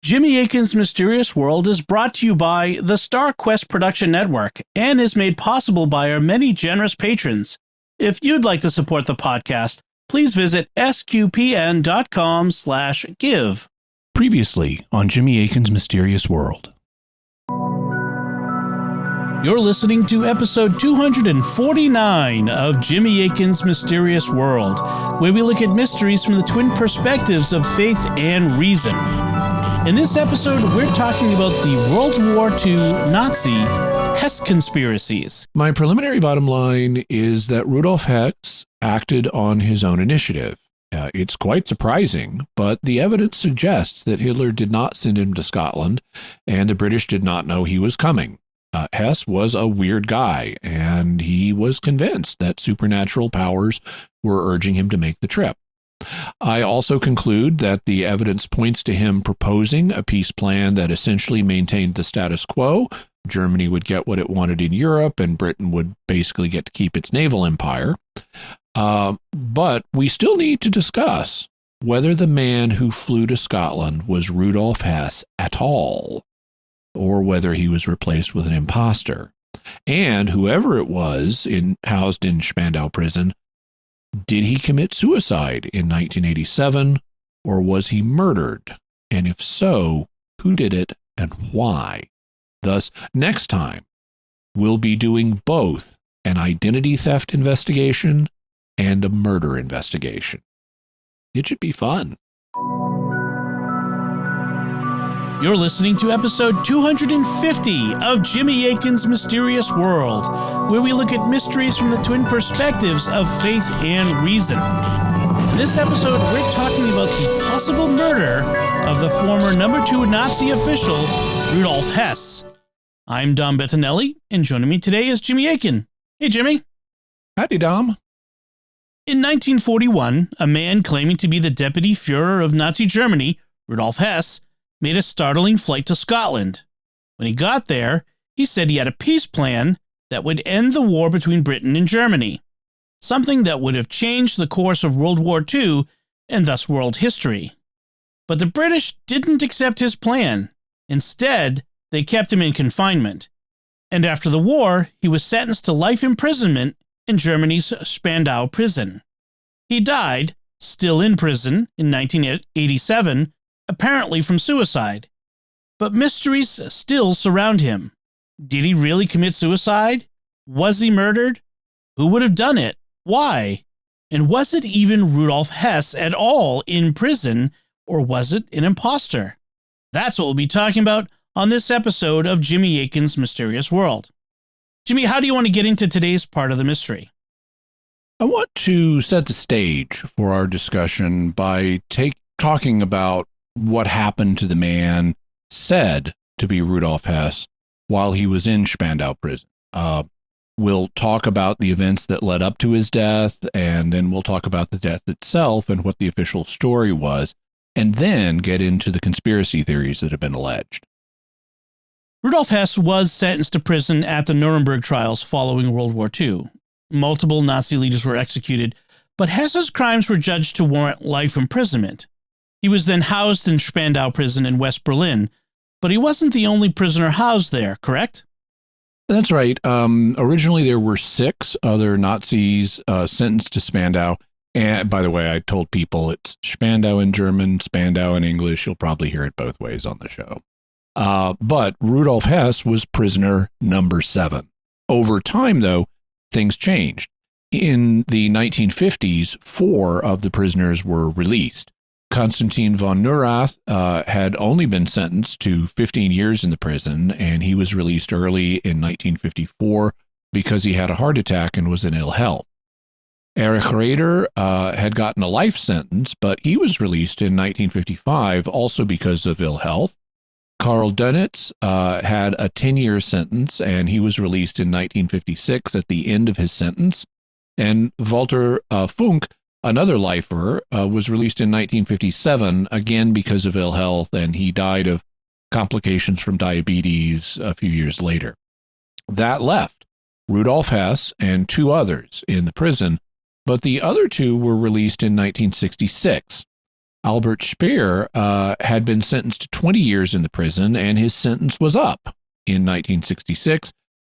Jimmy Akin's Mysterious World is brought to you by the Star Quest Production Network and is made possible by our many generous patrons. If you'd like to support the podcast, please visit sqpn.com/give. Previously on Jimmy Akin's Mysterious World. You're listening to episode 249 of Jimmy Akin's Mysterious World, where we look at mysteries from the twin perspectives of faith and reason. In this episode, we're talking about the World War II Nazi Hess conspiracies. My preliminary bottom line is that Rudolph Hess acted on his own initiative. It's quite surprising, but the evidence suggests that Hitler did not send him to Scotland, and the British did not know he was coming. Hess was a weird guy, and he was convinced that supernatural powers were urging him to make the trip. I also conclude that the evidence points to him proposing a peace plan that essentially maintained the status quo. Germany would get what it wanted in Europe, and Britain would basically get to keep its naval empire. But we still need to discuss whether the man who flew to Scotland was Rudolph Hess at all, or whether he was replaced with an impostor. And whoever it was housed in Spandau prison, did he commit suicide in 1987, or was he murdered? And if so, who did it and why? Thus, next time, we'll be doing both an identity theft investigation and a murder investigation. It should be fun. You're listening to episode 250 of Jimmy Akin's Mysterious World, where we look at mysteries from the twin perspectives of faith and reason. In this episode, we're talking about the possible murder of the former number 2 Nazi official, Rudolph Hess. I'm Dom Bettinelli, and joining me today is Jimmy Akin. Hey, Jimmy. Howdy, Dom. In 1941, a man claiming to be the deputy Führer of Nazi Germany, Rudolph Hess, made a startling flight to Scotland. When he got there, he said he had a peace plan that would end the war between Britain and Germany, something that would have changed the course of World War II and thus world history. But the British didn't accept his plan. Instead, they kept him in confinement. And after the war, he was sentenced to life imprisonment in Germany's Spandau prison. He died, still in prison, in 1987, apparently from suicide. But mysteries still surround him. Did he really commit suicide? Was he murdered? Who would have done it? Why? And was it even Rudolph Hess at all in prison, or was it an impostor? That's what we'll be talking about on this episode of Jimmy Akin's Mysterious World. Jimmy, how do you want to get into today's part of the mystery? I want to set the stage for our discussion by talking about what happened to the man said to be Rudolph Hess while he was in Spandau prison. We'll talk about the events that led up to his death, and then we'll talk about the death itself and what the official story was, and then get into the conspiracy theories that have been alleged. Rudolph Hess was sentenced to prison at the Nuremberg trials following World War II. Multiple Nazi leaders were executed, but Hess's crimes were judged to warrant life imprisonment. He was then housed in Spandau prison in West Berlin, but he wasn't the only prisoner housed there, correct? That's right. Originally, there were 6 other Nazis sentenced to Spandau. And by the way, I told people it's Spandau in German, Spandau in English. You'll probably hear it both ways on the show. But Rudolph Hess was prisoner number 7. Over time, though, things changed. In the 1950s, 4 of the prisoners were released. Konstantin von Neurath had only been sentenced to 15 years in the prison, and he was released early in 1954 because he had a heart attack and was in ill health. Erich Raeder had gotten a life sentence, but he was released in 1955 also because of ill health. Karl Dönitz had a 10-year sentence, and he was released in 1956 at the end of his sentence. And Walter Funk, another lifer, was released in 1957, again because of ill health, and he died of complications from diabetes a few years later. That left Rudolph Hess and 2 others in the prison, but the other 2 were released in 1966. Albert Speer had been sentenced to 20 years in the prison, and his sentence was up in 1966.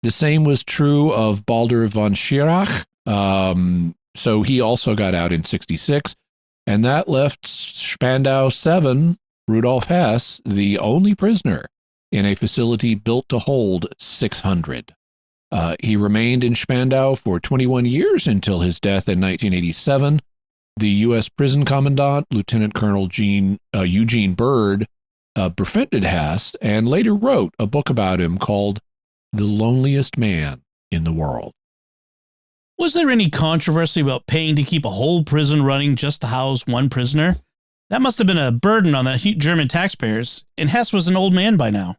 The same was true of Baldur von Schirach. So he also got out in 66, and that left Spandau 7, Rudolph Hess, the only prisoner in a facility built to hold 600. He remained in Spandau for 21 years until his death in 1987. The U.S. prison commandant, Lieutenant Colonel Eugene Byrd, befriended Hess and later wrote a book about him called The Loneliest Man in the World. Was there any controversy about paying to keep a whole prison running just to house one prisoner? That must have been a burden on the German taxpayers, and Hess was an old man by now.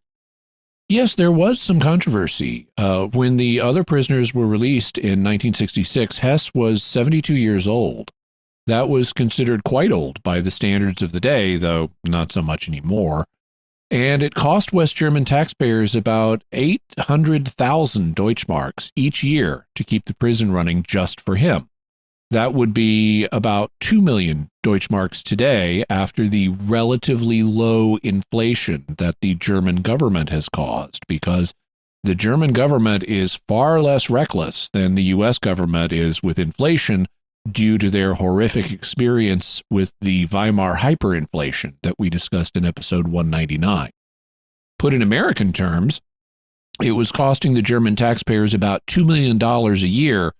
Yes, there was some controversy. When the other prisoners were released in 1966, Hess was 72 years old. That was considered quite old by the standards of the day, though not so much anymore. And it cost West German taxpayers about 800,000 Deutschmarks each year to keep the prison running just for him. That would be about 2 million Deutschmarks today after the relatively low inflation that the German government has caused, because the German government is far less reckless than the U.S. government is with inflation, due to their horrific experience with the Weimar hyperinflation that we discussed in episode 199. Put in American terms, it was costing the German taxpayers about $2 million a year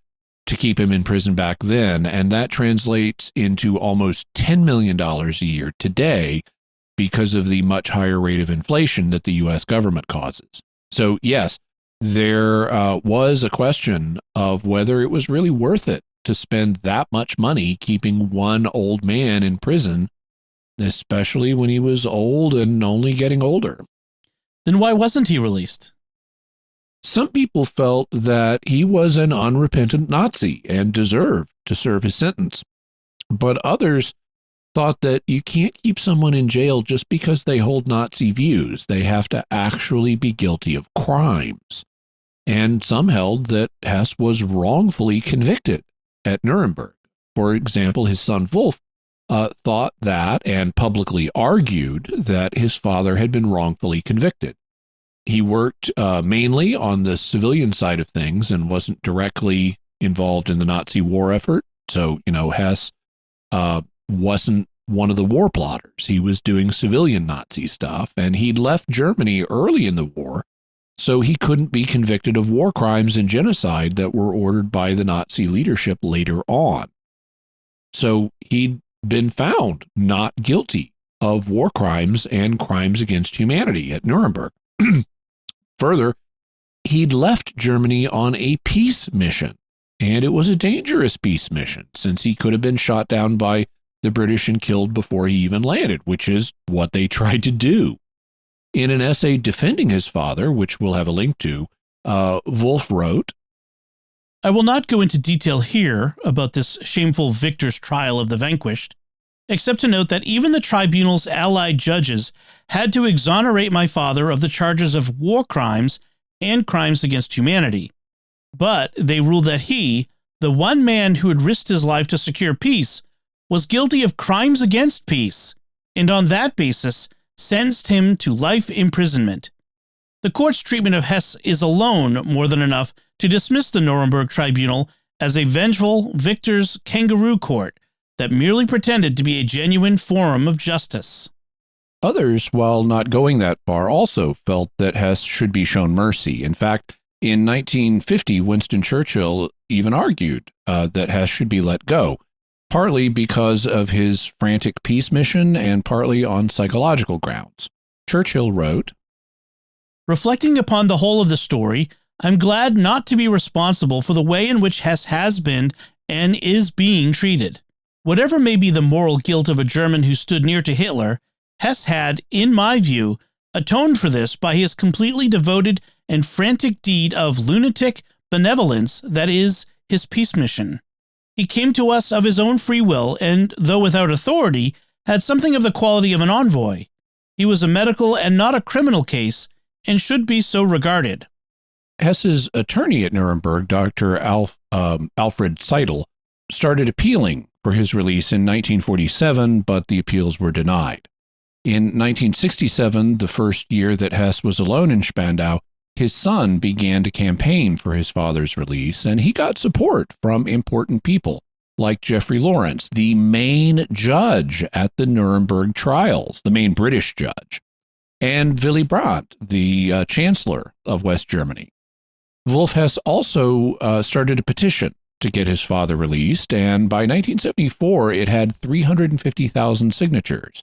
to keep him in prison back then, and that translates into almost $10 million a year today because of the much higher rate of inflation that the U.S. government causes. So yes, there was a question of whether it was really worth it to spend that much money keeping one old man in prison, especially when he was old and only getting older. Then why wasn't he released? Some people felt that he was an unrepentant Nazi and deserved to serve his sentence. But others thought that you can't keep someone in jail just because they hold Nazi views. They have to actually be guilty of crimes. And some held that Hess was wrongfully convicted at Nuremberg. For example, his son Wolf thought that and publicly argued that his father had been wrongfully convicted. He worked mainly on the civilian side of things and wasn't directly involved in the Nazi war effort. So, Hess wasn't one of the war plotters. He was doing civilian Nazi stuff, and he'd left Germany early in the war, so he couldn't be convicted of war crimes and genocide that were ordered by the Nazi leadership later on. So he'd been found not guilty of war crimes and crimes against humanity at Nuremberg. Further, he'd left Germany on a peace mission, and it was a dangerous peace mission since he could have been shot down by the British and killed before he even landed, which is what they tried to do. In an essay defending his father, which we'll have a link to, Wolf wrote, I will not go into detail here about this shameful victor's trial of the vanquished, except to note that even the tribunal's allied judges had to exonerate my father of the charges of war crimes and crimes against humanity. But they ruled that he, the one man who had risked his life to secure peace, was guilty of crimes against peace, and on that basis sentenced him to life imprisonment. The court's treatment of Hess is alone more than enough to dismiss the Nuremberg tribunal as a vengeful victor's kangaroo court that merely pretended to be a genuine forum of justice. Others, while not going that far, also felt that Hess should be shown mercy. In fact, in 1950, Winston Churchill even argued that Hess should be let go, partly because of his frantic peace mission and partly on psychological grounds. Churchill wrote, reflecting upon the whole of the story, I'm glad not to be responsible for the way in which Hess has been and is being treated. Whatever may be the moral guilt of a German who stood near to Hitler, Hess had, in my view, atoned for this by his completely devoted and frantic deed of lunatic benevolence, that is, his peace mission. He came to us of his own free will and, though without authority, had something of the quality of an envoy. He was a medical and not a criminal case, and should be so regarded. Hess's attorney at Nuremberg, Dr. Alfred Seidel, started appealing for his release in 1947, but the appeals were denied. In 1967, the first year that Hess was alone in Spandau, his son began to campaign for his father's release, and he got support from important people like Jeffrey Lawrence, the main judge at the Nuremberg trials, the main British judge, and Willy Brandt, the chancellor of West Germany. Wolf Hess also started a petition to get his father released, and by 1974, it had 350,000 signatures.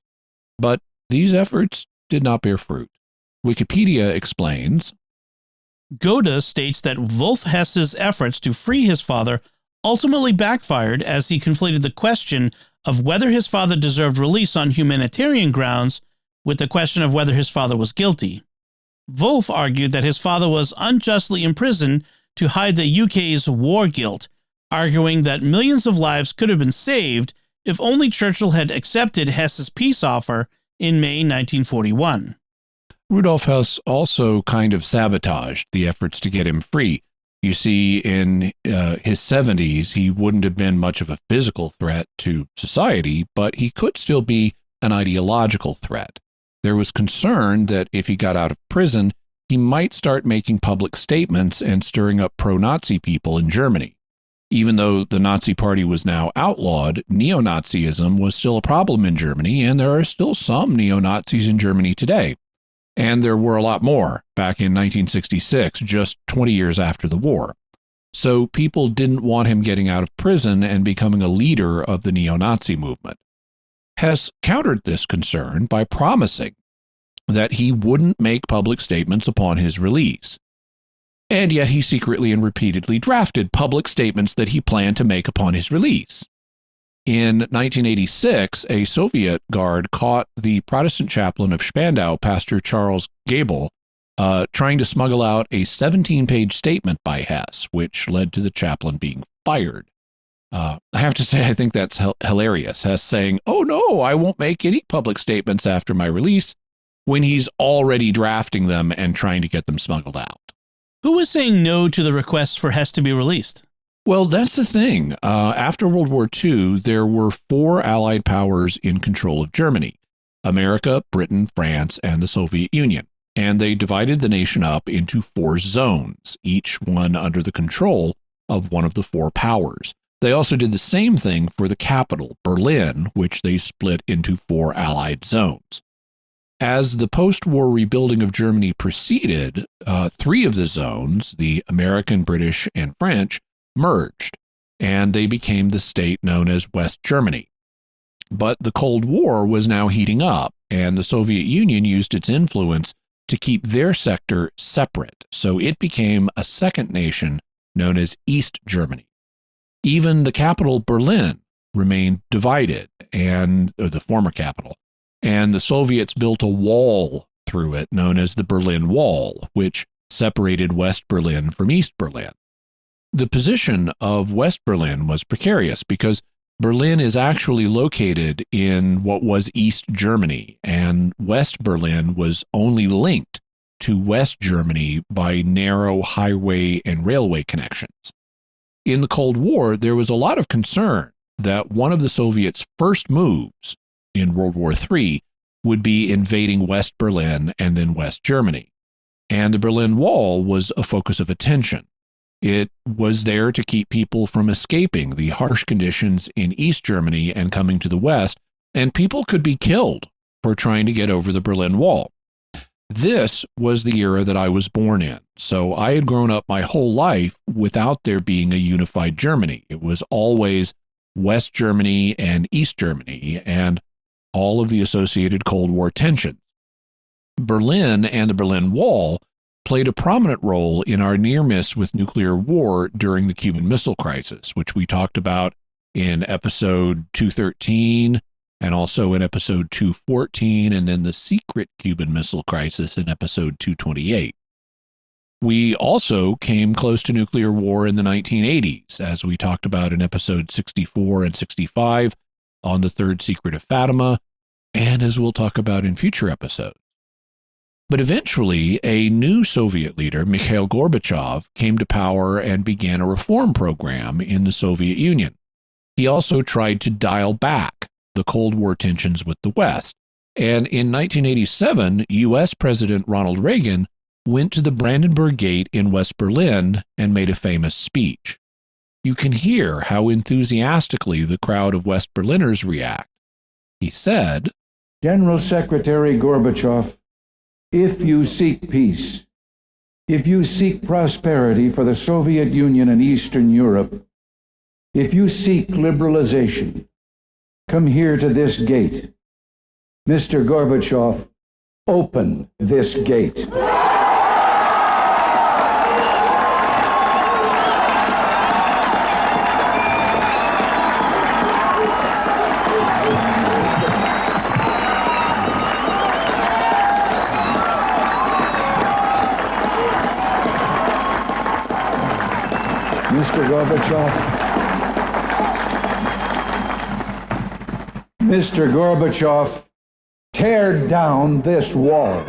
But these efforts did not bear fruit. Wikipedia explains, Gotha states that Wolf Hess's efforts to free his father ultimately backfired as he conflated the question of whether his father deserved release on humanitarian grounds with the question of whether his father was guilty. Wolf argued that his father was unjustly imprisoned to hide the UK's war guilt, arguing that millions of lives could have been saved if only Churchill had accepted Hess's peace offer in May 1941. Rudolph Hess also kind of sabotaged the efforts to get him free. You see, in his 70s, he wouldn't have been much of a physical threat to society, but he could still be an ideological threat. There was concern that if he got out of prison, he might start making public statements and stirring up pro-Nazi people in Germany. Even though the Nazi Party was now outlawed, neo-Nazism was still a problem in Germany, and there are still some neo-Nazis in Germany today. And there were a lot more back in 1966, just 20 years after the war. So people didn't want him getting out of prison and becoming a leader of the neo-Nazi movement. Hess countered this concern by promising that he wouldn't make public statements upon his release. And yet he secretly and repeatedly drafted public statements that he planned to make upon his release. In 1986, a Soviet guard caught the Protestant chaplain of Spandau, Pastor Charles Gabel, trying to smuggle out a 17-page statement by Hess, which led to the chaplain being fired. I have to say, I think that's hilarious. Hess saying, "Oh no, I won't make any public statements after my release," when he's already drafting them and trying to get them smuggled out. Who was saying no to the request for Hess to be released? Well, that's the thing. After World War II, there were 4 Allied powers in control of Germany: America, Britain, France, and the Soviet Union. And they divided the nation up into 4 zones, each one under the control of one of the 4 powers. They also did the same thing for the capital, Berlin, which they split into 4 Allied zones. As the post-war rebuilding of Germany proceeded, 3 of the zones, the American, British, and French, merged, and they became the state known as West Germany. But the Cold War was now heating up, and the Soviet Union used its influence to keep their sector separate, so it became a second nation known as East Germany. Even the capital, Berlin, remained divided, or the former capital, and the Soviets built a wall through it known as the Berlin Wall, which separated West Berlin from East Berlin. The position of West Berlin was precarious because Berlin is actually located in what was East Germany, and West Berlin was only linked to West Germany by narrow highway and railway connections. In the Cold War, there was a lot of concern that one of the Soviets' first moves in World War III would be invading West Berlin and then West Germany. And the Berlin Wall was a focus of attention. It was there to keep people from escaping the harsh conditions in East Germany and coming to the West, and people could be killed for trying to get over the Berlin Wall. This was the era that I was born in, so I had grown up my whole life without there being a unified Germany. It was always West Germany and East Germany, and all of the associated Cold War tensions. Berlin and the Berlin Wall played a prominent role in our near miss with nuclear war during the Cuban Missile Crisis, which we talked about in episode 213 and also in episode 214, and then the secret Cuban Missile Crisis in episode 228. We also came close to nuclear war in the 1980s, as we talked about in episode 64 and 65 on the Third Secret of Fatima, and as we'll talk about in future episodes. But eventually, a new Soviet leader, Mikhail Gorbachev, came to power and began a reform program in the Soviet Union. He also tried to dial back the Cold War tensions with the West. And in 1987, U.S. President Ronald Reagan went to the Brandenburg Gate in West Berlin and made a famous speech. You can hear how enthusiastically the crowd of West Berliners react. He said, General Secretary Gorbachev, if you seek peace, if you seek prosperity for the Soviet Union and Eastern Europe, if you seek liberalization, come here to this gate. Mr. Gorbachev, open this gate. Mr. Gorbachev, tear down this wall.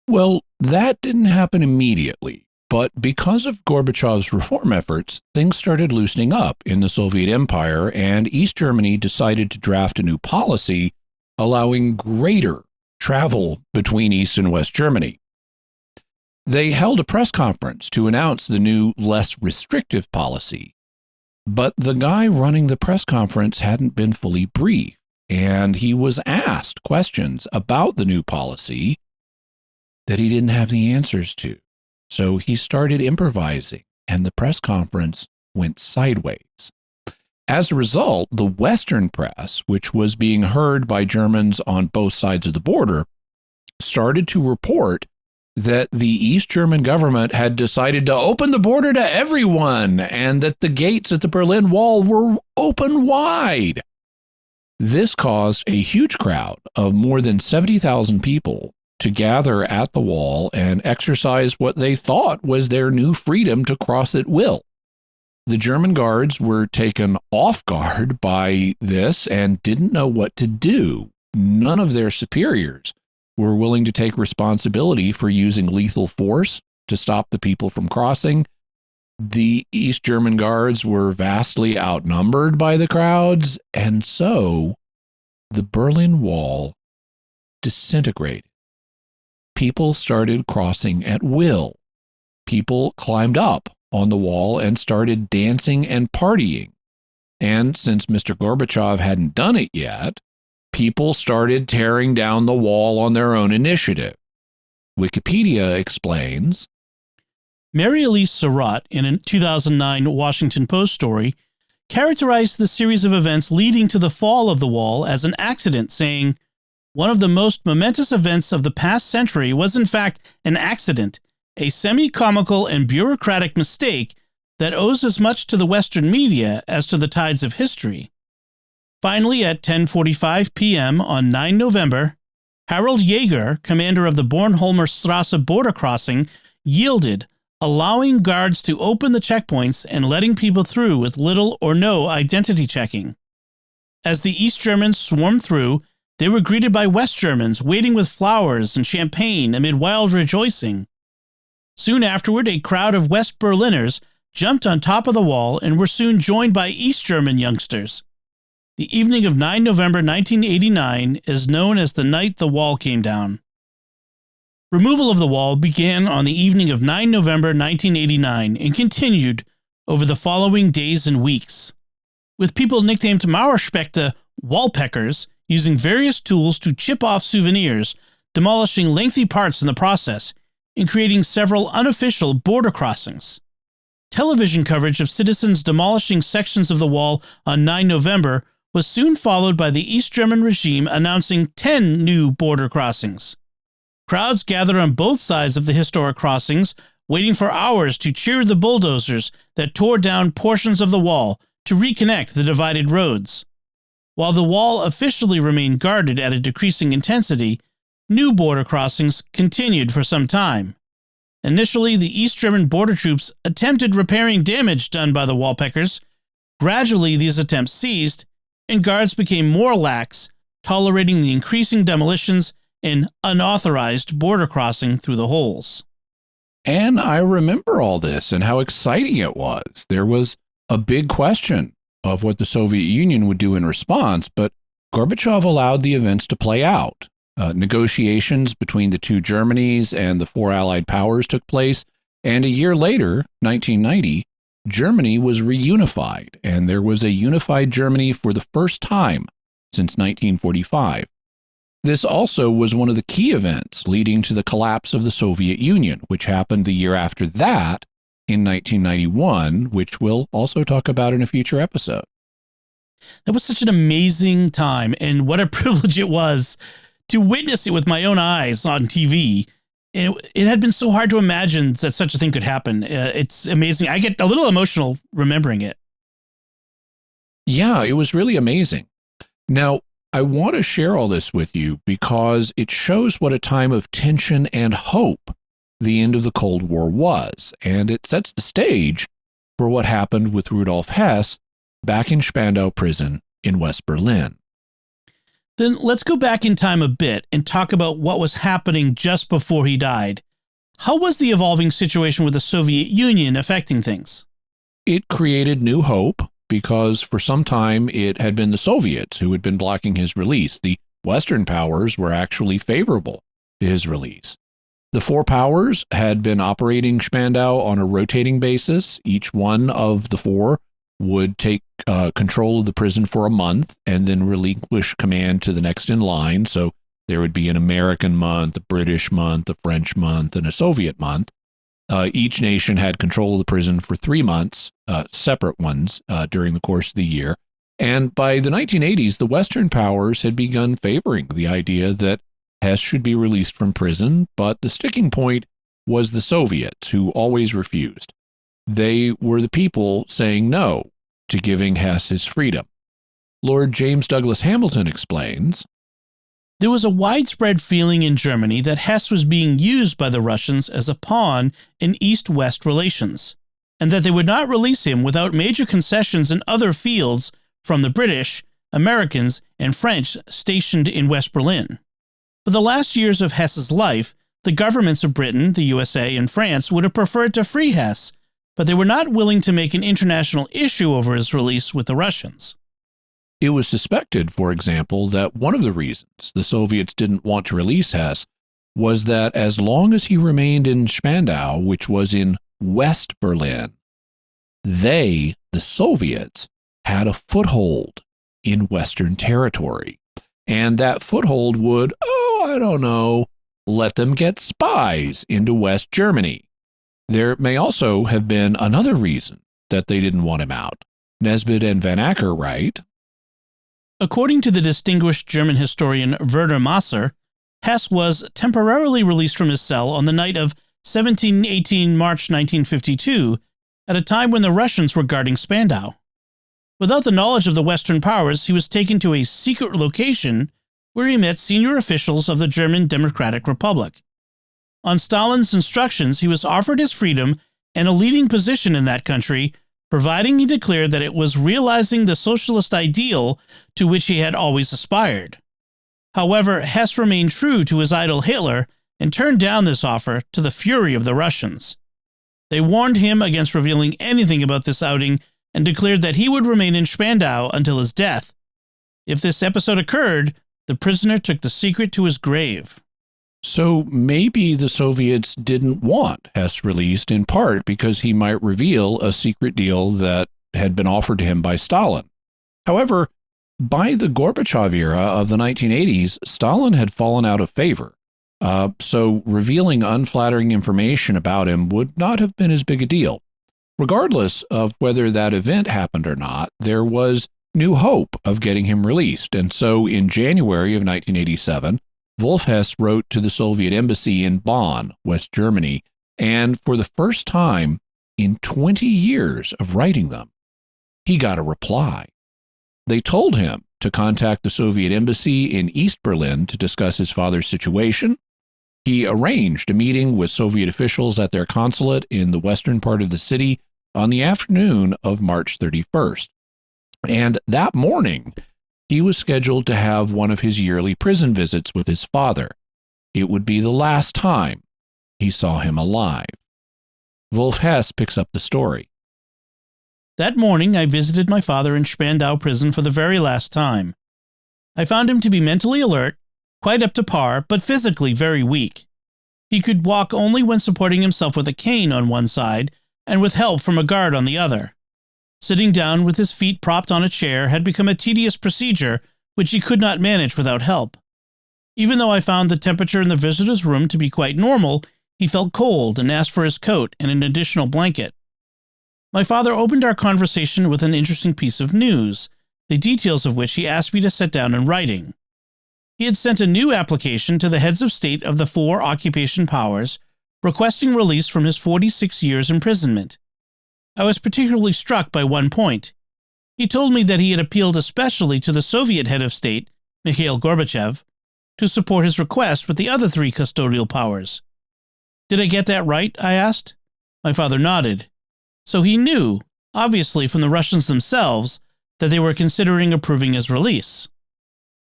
Well, that didn't happen immediately, but because of Gorbachev's reform efforts, things started loosening up in the Soviet Empire, and East Germany decided to draft a new policy allowing greater travel between East and West Germany. They held a press conference to announce the new, less restrictive policy, but the guy running the press conference hadn't been fully briefed, and he was asked questions about the new policy that he didn't have the answers to. So he started improvising, and the press conference went sideways. As a result, the Western press, which was being heard by Germans on both sides of the border, started to report that the East German government had decided to open the border to everyone and that the gates at the Berlin Wall were open wide. This caused a huge crowd of more than 70,000 people to gather at the wall and exercise what they thought was their new freedom to cross at will. The German guards were taken off guard by this and didn't know what to do. None of their superiors were willing to take responsibility for using lethal force to stop the people from crossing. The East German guards were vastly outnumbered by the crowds, and so the Berlin Wall disintegrated. People started crossing at will. People climbed up on the wall and started dancing and partying. And since Mr. Gorbachev hadn't done it yet, people started tearing down the wall on their own initiative. Wikipedia explains, Mary Elise Surratt, in a 2009 Washington Post story, characterized the series of events leading to the fall of the wall as an accident, saying, "One of the most momentous events of the past century was in fact an accident, a semi-comical and bureaucratic mistake that owes as much to the Western media as to the tides of history." Finally, at 10:45 p.m. on 9 November, Harold Jaeger, commander of the Bornholmer Strasse border crossing, yielded, allowing guards to open the checkpoints and letting people through with little or no identity checking. As the East Germans swarmed through, they were greeted by West Germans waiting with flowers and champagne amid wild rejoicing. Soon afterward, a crowd of West Berliners jumped on top of the wall and were soon joined by East German youngsters. The evening of 9 November 1989 is known as the night the wall came down. Removal of the wall began on the evening of 9 November 1989 and continued over the following days and weeks, with people nicknamed Mauerspechte wallpeckers using various tools to chip off souvenirs, demolishing lengthy parts in the process, and creating several unofficial border crossings. Television coverage of citizens demolishing sections of the wall on 9 November was soon followed by the East German regime announcing 10 new border crossings. Crowds gathered on both sides of the historic crossings, waiting for hours to cheer the bulldozers that tore down portions of the wall to reconnect the divided roads. While the wall officially remained guarded at a decreasing intensity, new border crossings continued for some time. Initially, the East German border troops attempted repairing damage done by the wallpeckers. Gradually, these attempts ceased, and guards became more lax, tolerating the increasing demolitions and unauthorized border crossing through the holes. And I remember all this and how exciting it was. There was a big question of what the Soviet Union would do in response, but Gorbachev allowed the events to play out. Negotiations between the two Germanys and the four Allied powers took place, and a year later, 1990, Germany was reunified, and there was a unified Germany for the first time since 1945. This also was one of the key events leading to the collapse of the Soviet Union, which happened the year after that in 1991, which we'll also talk about in a future episode. That was such an amazing time, and what a privilege it was to witness it with my own eyes on TV. It had been so hard to imagine that such a thing could happen. It's amazing. I get a little emotional remembering it. Yeah, it was really amazing. Now, I want to share all this with you because it shows what a time of tension and hope the end of the Cold War was, and it sets the stage for what happened with Rudolf Hess back in Spandau prison in West Berlin. Then let's go back in time a bit and talk about what was happening just before he died. How was the evolving situation with the Soviet Union affecting things? It created new hope because for some time it had been the Soviets who had been blocking his release. The Western powers were actually favorable to his release. The four powers had been operating Spandau on a rotating basis. Each one of the four would take control of the prison for a month and then relinquish command to the next in line. So there would be an American month, a British month, a French month, and a Soviet month. Each nation had control of the prison for 3 months, separate ones, during the course of the year. And by the 1980s, the Western powers had begun favoring the idea that Hess should be released from prison, but the sticking point was the Soviets, who always refused. They were the people saying no to giving Hess his freedom. Lord James Douglas Hamilton explains, There was a widespread feeling in Germany that Hess was being used by the Russians as a pawn in East-West relations, and that they would not release him without major concessions in other fields from the British, Americans, and French stationed in West Berlin. For the last years of Hess's life, the governments of Britain, the USA, and France would have preferred to free Hess, but they were not willing to make an international issue over his release with the Russians. it was suspected, for example, that one of the reasons the Soviets didn't want to release Hess was that as long as he remained in Spandau, which was in West Berlin, they, the Soviets, had a foothold in Western territory. And that foothold would, let them get spies into West Germany. There may also have been another reason that they didn't want him out. Nesbitt and Van Acker write, according to the distinguished German historian Werner Masser, Hess was temporarily released from his cell on the night of 17-18 March 1952, at a time when the Russians were guarding Spandau. Without the knowledge of the Western powers, he was taken to a secret location where he met senior officials of the German Democratic Republic. On Stalin's instructions, he was offered his freedom and a leading position in that country, providing he declared that it was realizing the socialist ideal to which he had always aspired. However, Hess remained true to his idol Hitler and turned down this offer to the fury of the Russians. They warned him against revealing anything about this outing and declared that he would remain in Spandau until his death. If this episode occurred, the prisoner took the secret to his grave. So maybe the Soviets didn't want Hess released in part because he might reveal a secret deal that had been offered to him by Stalin. However, by the Gorbachev era of the 1980s, Stalin had fallen out of favor. So revealing unflattering information about him would not have been as big a deal. Regardless of whether that event happened or not, there was new hope of getting him released. And so in January of 1987, Wolf Hess wrote to the Soviet embassy in Bonn, West Germany, and for the first time in 20 years of writing them, he got a reply. They told him to contact the Soviet embassy in East Berlin to discuss his father's situation. He arranged a meeting with Soviet officials at their consulate in the western part of the city on the afternoon of March 31st. And that morning, he was scheduled to have one of his yearly prison visits with his father. It would be the last time he saw him alive. Wolf Hess picks up the story. That morning, I visited my father in Spandau prison for the very last time. I found him to be mentally alert, quite up to par, but physically very weak. He could walk only when supporting himself with a cane on one side and with help from a guard on the other. Sitting down with his feet propped on a chair had become a tedious procedure which he could not manage without help. Even though I found the temperature in the visitor's room to be quite normal, he felt cold and asked for his coat and an additional blanket. My father opened our conversation with an interesting piece of news, the details of which he asked me to set down in writing. He had sent a new application to the heads of state of the 4 occupation powers, requesting release from his 46 years imprisonment. I was particularly struck by one point. He told me that he had appealed especially to the Soviet head of state, Mikhail Gorbachev, to support his request with the other 3 custodial powers. Did I get that right? I asked. My father nodded. So he knew, obviously from the Russians themselves, that they were considering approving his release.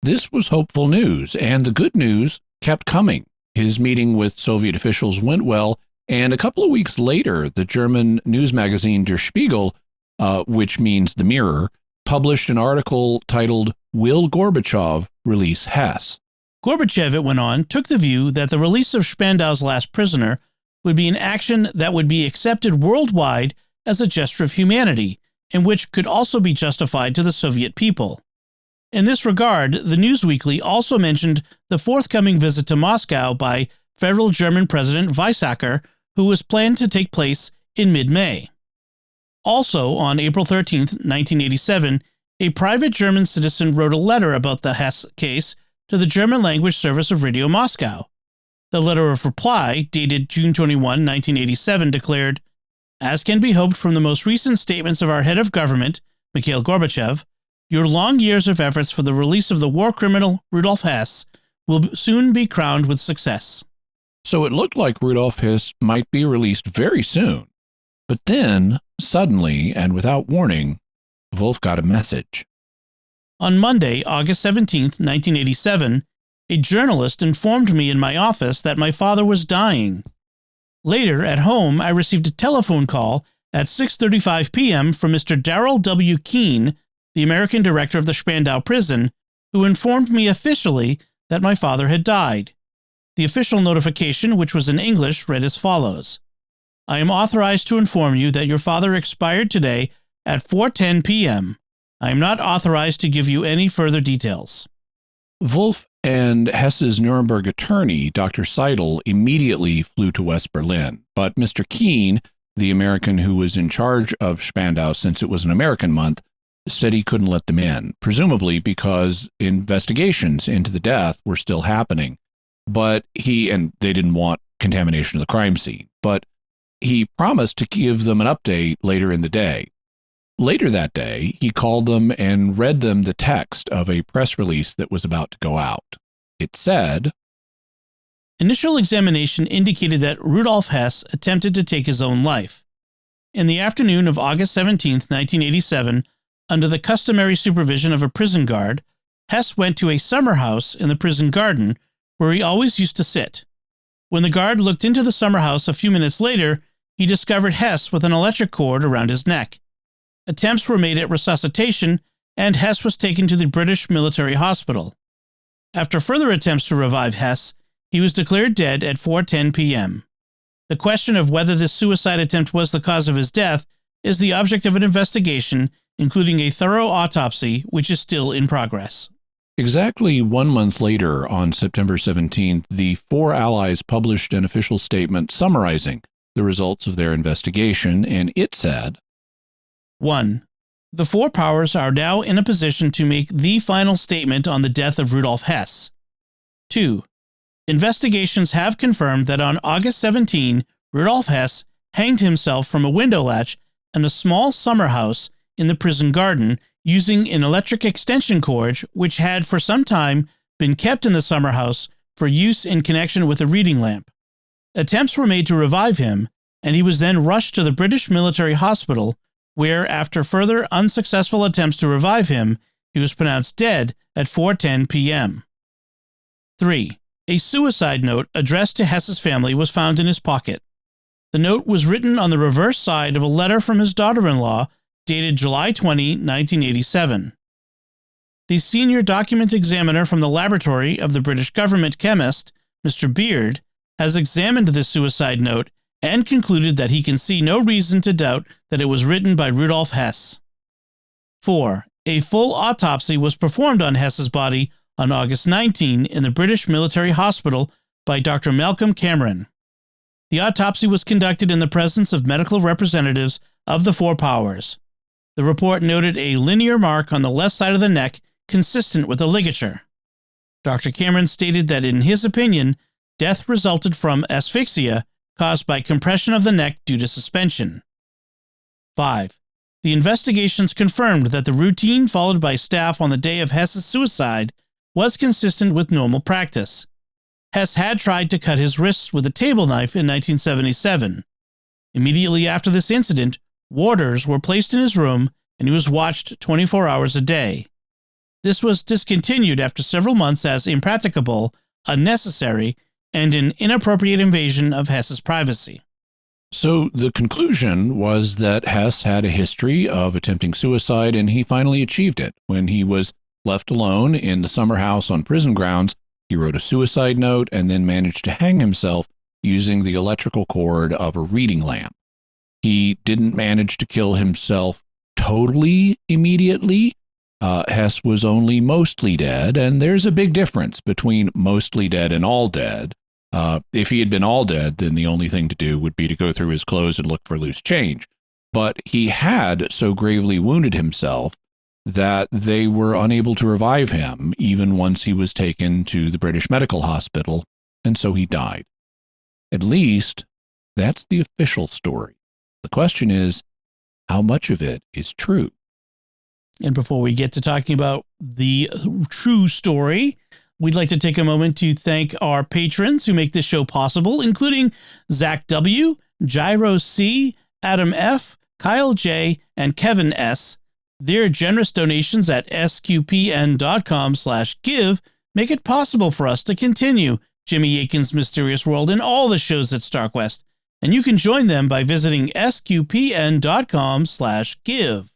This was hopeful news, and the good news kept coming. His meeting with Soviet officials went well, and a couple of weeks later, the German news magazine Der Spiegel, which means the Mirror, published an article titled, "Will Gorbachev Release Hess?" Gorbachev, it went on, took the view that the release of Spandau's last prisoner would be an action that would be accepted worldwide as a gesture of humanity, and which could also be justified to the Soviet people. In this regard, the Newsweekly also mentioned the forthcoming visit to Moscow by Federal German President Weizsäcker, who was planned to take place in mid-May. Also, on April 13, 1987, a private German citizen wrote a letter about the Hess case to the German language service of Radio Moscow. The letter of reply, dated June 21, 1987, declared, "As can be hoped from the most recent statements of our head of government, Mikhail Gorbachev, your long years of efforts for the release of the war criminal Rudolph Hess will soon be crowned with success." So it looked like Rudolf Hess might be released very soon. But then, suddenly and without warning, Wolf got a message. On Monday, August 17, 1987, a journalist informed me in my office that my father was dying. Later, at home, I received a telephone call at 6:35 p.m. from Mr. Darrell W. Keene, the American director of the Spandau prison, who informed me officially that my father had died. The official notification, which was in English, read as follows: "I am authorized to inform you that your father expired today at 4:10 p.m. I am not authorized to give you any further details." Wolf and Hess's Nuremberg attorney, Dr. Seidel, immediately flew to West Berlin, but Mr. Keene, the American who was in charge of Spandau since it was an American month, said he couldn't let them in, presumably because investigations into the death were still happening. But they didn't want contamination of the crime scene, but he promised to give them an update later in the day. Later that day, he called them and read them the text of a press release that was about to go out. It said, "Initial examination indicated that Rudolf Hess attempted to take his own life. In the afternoon of August 17, 1987, under the customary supervision of a prison guard, Hess went to a summer house in the prison garden where he always used to sit. When the guard looked into the summer house a few minutes later, he discovered Hess with an electric cord around his neck. Attempts were made at resuscitation, and Hess was taken to the British military hospital. After further attempts to revive Hess, he was declared dead at 4:10 p.m. The question of whether this suicide attempt was the cause of his death is the object of an investigation, including a thorough autopsy, which is still in progress." Exactly 1 month later, on September 17th, the 4 allies published an official statement summarizing the results of their investigation, and it said, 1. The 4 powers are now in a position to make the final statement on the death of Rudolf Hess. 2. Investigations have confirmed that on August 17, Rudolf Hess hanged himself from a window latch in a small summer house in the prison garden using an electric extension cord which had for some time been kept in the summer house for use in connection with a reading lamp. Attempts were made to revive him, and he was then rushed to the British military hospital, where, after further unsuccessful attempts to revive him, he was pronounced dead at 4:10 p.m. 3. A suicide note addressed to Hess's family was found in his pocket. The note was written on the reverse side of a letter from his daughter-in-law dated July 20, 1987. The senior document examiner from the laboratory of the British government chemist, Mr. Beard, has examined this suicide note and concluded that he can see no reason to doubt that it was written by Rudolph Hess. 4. A full autopsy was performed on Hess's body on August 19 in the British Military Hospital by Dr. Malcolm Cameron. The autopsy was conducted in the presence of medical representatives of the four powers. The report noted a linear mark on the left side of the neck consistent with a ligature. Dr. Cameron stated that in his opinion, death resulted from asphyxia caused by compression of the neck due to suspension. 5. The investigations confirmed that the routine followed by staff on the day of Hess's suicide was consistent with normal practice. Hess had tried to cut his wrists with a table knife in 1977. Immediately after this incident, warders were placed in his room and he was watched 24 hours a day. This was discontinued after several months as impracticable, unnecessary, and an inappropriate invasion of Hess's privacy. So the conclusion was that Hess had a history of attempting suicide, and he finally achieved it. When he was left alone in the summer house on prison grounds, he wrote a suicide note and then managed to hang himself using the electrical cord of a reading lamp. He didn't manage to kill himself totally immediately. Hess was only mostly dead, and there's a big difference between mostly dead and all dead. If he had been all dead, then the only thing to do would be to go through his clothes and look for loose change. But he had so gravely wounded himself that they were unable to revive him, even once he was taken to the British Medical Hospital, and so he died. At least, that's the official story. The question is, how much of it is true? And before we get to talking about the true story, we'd like to take a moment to thank our patrons who make this show possible, including Zach W., Gyro C., Adam F., Kyle J., and Kevin S. Their generous donations at sqpn.com/give make it possible for us to continue Jimmy Akin's Mysterious World and all the shows at StarQuest, and you can join them by visiting sqpn.com/give.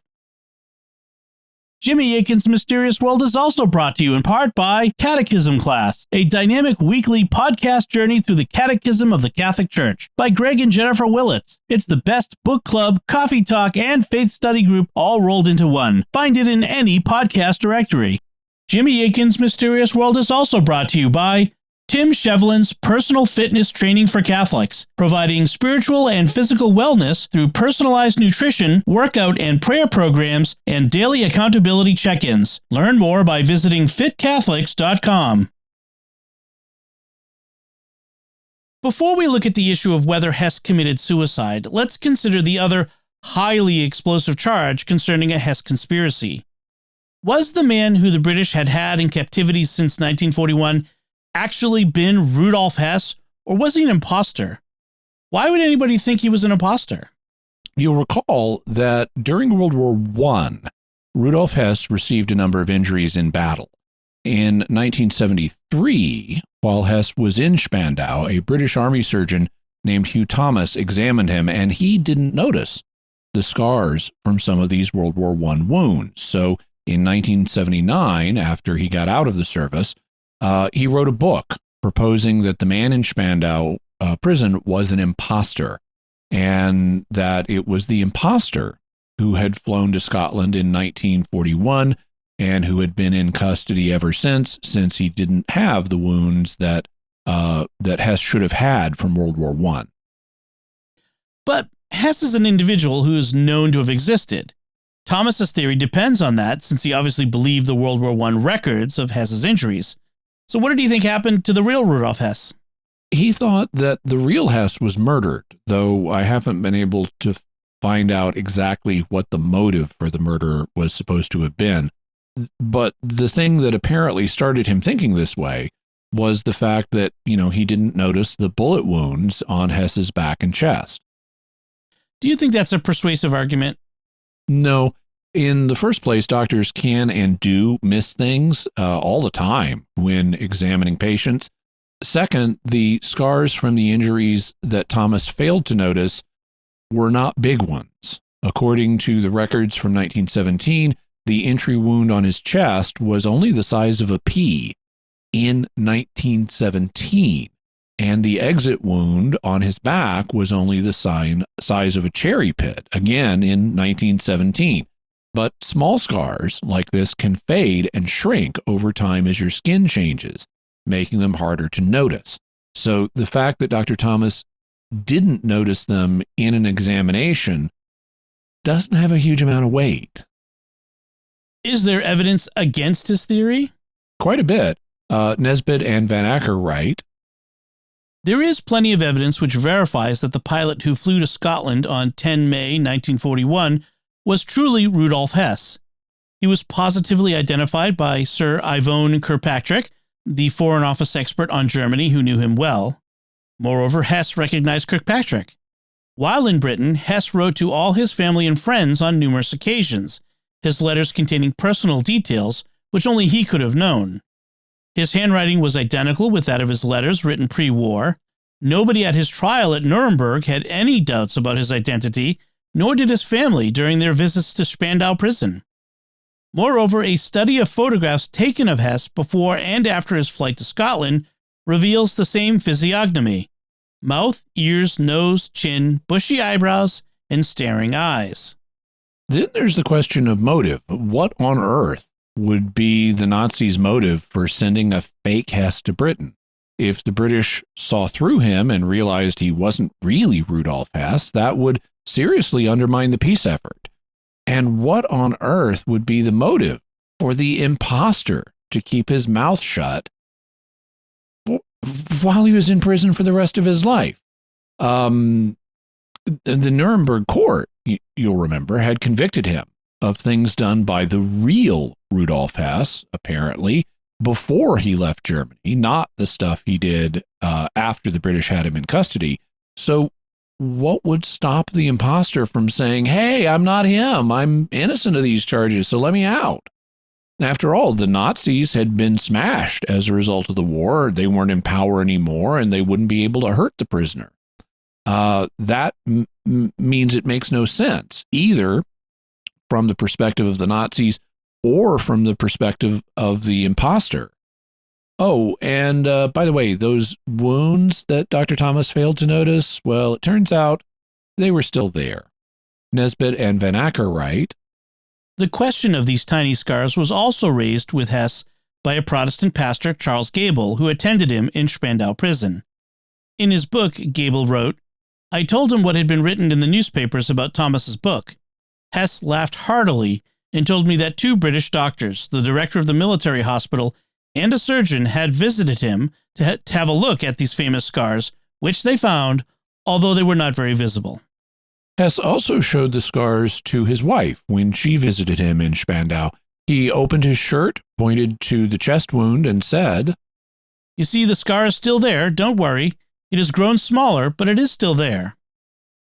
Jimmy Akin's Mysterious World is also brought to you in part by Catechism Class, a dynamic weekly podcast journey through the Catechism of the Catholic Church by Greg and Jennifer Willits. It's the best book club, coffee talk, and faith study group all rolled into one. Find it in any podcast directory. Jimmy Akin's Mysterious World is also brought to you by Tim Shevlin's Personal Fitness Training for Catholics, providing spiritual and physical wellness through personalized nutrition, workout and prayer programs, and daily accountability check-ins. Learn more by visiting fitcatholics.com. Before we look at the issue of whether Hess committed suicide, let's consider the other highly explosive charge concerning a Hess conspiracy. Was the man who the British had had in captivity since 1941 actually been Rudolph Hess, or was he an impostor? Why would anybody think he was an impostor? You'll recall that during World War I, Rudolf Hess received a number of injuries in battle. In 1973, while Hess was in Spandau, a British Army surgeon named Hugh Thomas examined him, and he didn't notice the scars from some of these World War I wounds. So in 1979, after he got out of the service, he wrote a book proposing that the man in Spandau prison was an impostor, and that it was the impostor who had flown to Scotland in 1941 and who had been in custody ever since he didn't have the wounds that Hess should have had from World War I. But Hess is an individual who is known to have existed. Thomas's theory depends on that, since he obviously believed the World War I records of Hess's injuries. So what did he think happened to the real Rudolf Hess? He thought that the real Hess was murdered, though I haven't been able to find out exactly what the motive for the murder was supposed to have been. But the thing that apparently started him thinking this way was the fact that, he didn't notice the bullet wounds on Hess's back and chest. Do you think that's a persuasive argument? No. In the first place, doctors can and do miss things all the time when examining patients. Second, the scars from the injuries that Thomas failed to notice were not big ones. According to the records from 1917, the entry wound on his chest was only the size of a pea in 1917, and the exit wound on his back was only the size of a cherry pit, again in 1917. But small scars like this can fade and shrink over time as your skin changes, making them harder to notice. So the fact that Dr. Thomas didn't notice them in an examination doesn't have a huge amount of weight. Is there evidence against his theory? Quite a bit. Nesbitt and Van Acker write, there is plenty of evidence which verifies that the pilot who flew to Scotland on 10 May 1941 was truly Rudolph Hess. He was positively identified by Sir Yvonne Kirkpatrick, the Foreign Office expert on Germany who knew him well. Moreover, Hess recognized Kirkpatrick. While in Britain, Hess wrote to all his family and friends on numerous occasions, his letters containing personal details which only he could have known. His handwriting was identical with that of his letters written pre-war. Nobody at his trial at Nuremberg had any doubts about his identity, nor did his family during their visits to Spandau prison. Moreover, a study of photographs taken of Hess before and after his flight to Scotland reveals the same physiognomy: mouth, ears, nose, chin, bushy eyebrows, and staring eyes. Then there's the question of motive. What on earth would be the Nazis' motive for sending a fake Hess to Britain? If the British saw through him and realized he wasn't really Rudolf Hess, that would seriously undermine the peace effort. And what on earth would be the motive for the impostor to keep his mouth shut while he was in prison for the rest of his life? The Nuremberg court, you'll remember, had convicted him of things done by the real Rudolf Hess, apparently, before he left Germany, not the stuff he did after the British had him in custody. So what would stop the imposter from saying, hey, I'm not him, I'm innocent of these charges, so let me out? After all, the Nazis had been smashed as a result of the war. They weren't in power anymore, and they wouldn't be able to hurt the prisoner. That means it makes no sense, either from the perspective of the Nazis or from the perspective of the imposter. Oh, and by the way, those wounds that Dr. Thomas failed to notice, well, it turns out they were still there. Nesbitt and Van Acker write, the question of these tiny scars was also raised with Hess by a Protestant pastor, Charles Gable, who attended him in Spandau prison. In his book, Gable wrote, I told him what had been written in the newspapers about Thomas's book. Hess laughed heartily and told me that 2 British doctors, the director of the military hospital and a surgeon, had visited him to have a look at these famous scars, which they found, although they were not very visible. Hess also showed the scars to his wife when she visited him in Spandau. He opened his shirt, pointed to the chest wound, and said, you see, the scar is still there, don't worry. It has grown smaller, but it is still there.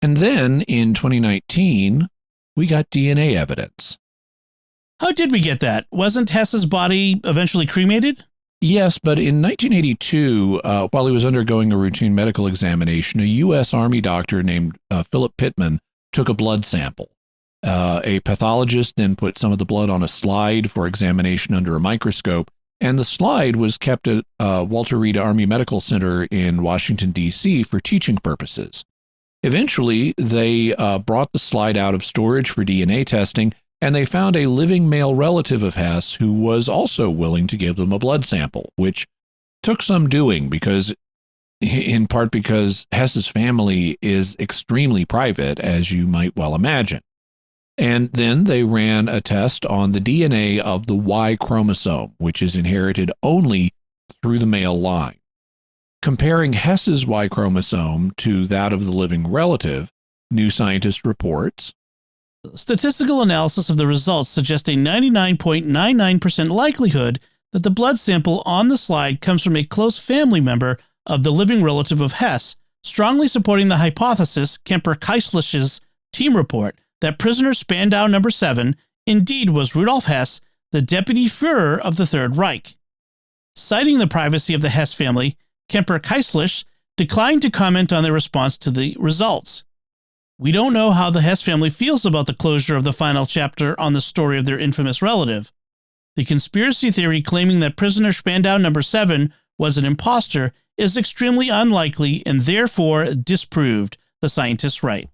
And then, in 2019, we got DNA evidence. How did we get that? Wasn't Hess's body eventually cremated? Yes, but in 1982, while he was undergoing a routine medical examination, a U.S. Army doctor named Philip Pittman took a blood sample. A pathologist then put some of the blood on a slide for examination under a microscope, and the slide was kept at Walter Reed Army Medical Center in Washington, D.C. for teaching purposes. Eventually, they brought the slide out of storage for DNA testing, and they found a living male relative of Hess who was also willing to give them a blood sample, which took some doing in part because Hess's family is extremely private, as you might well imagine. And then they ran a test on the DNA of the Y chromosome, which is inherited only through the male line. Comparing Hess's Y chromosome to that of the living relative, New Scientist reports, statistical analysis of the results suggests a 99.99% likelihood that the blood sample on the slide comes from a close family member of the living relative of Hess, strongly supporting the hypothesis Kemper-Keislish's team report that prisoner Spandau No. 7 indeed was Rudolf Hess, the deputy Führer of the Third Reich. Citing the privacy of the Hess family, Kemper Keislich, declined to comment on their response to the results. We don't know how the Hess family feels about the closure of the final chapter on the story of their infamous relative. The conspiracy theory claiming that prisoner Spandau number 7 was an impostor is extremely unlikely and therefore disproved, the scientists write.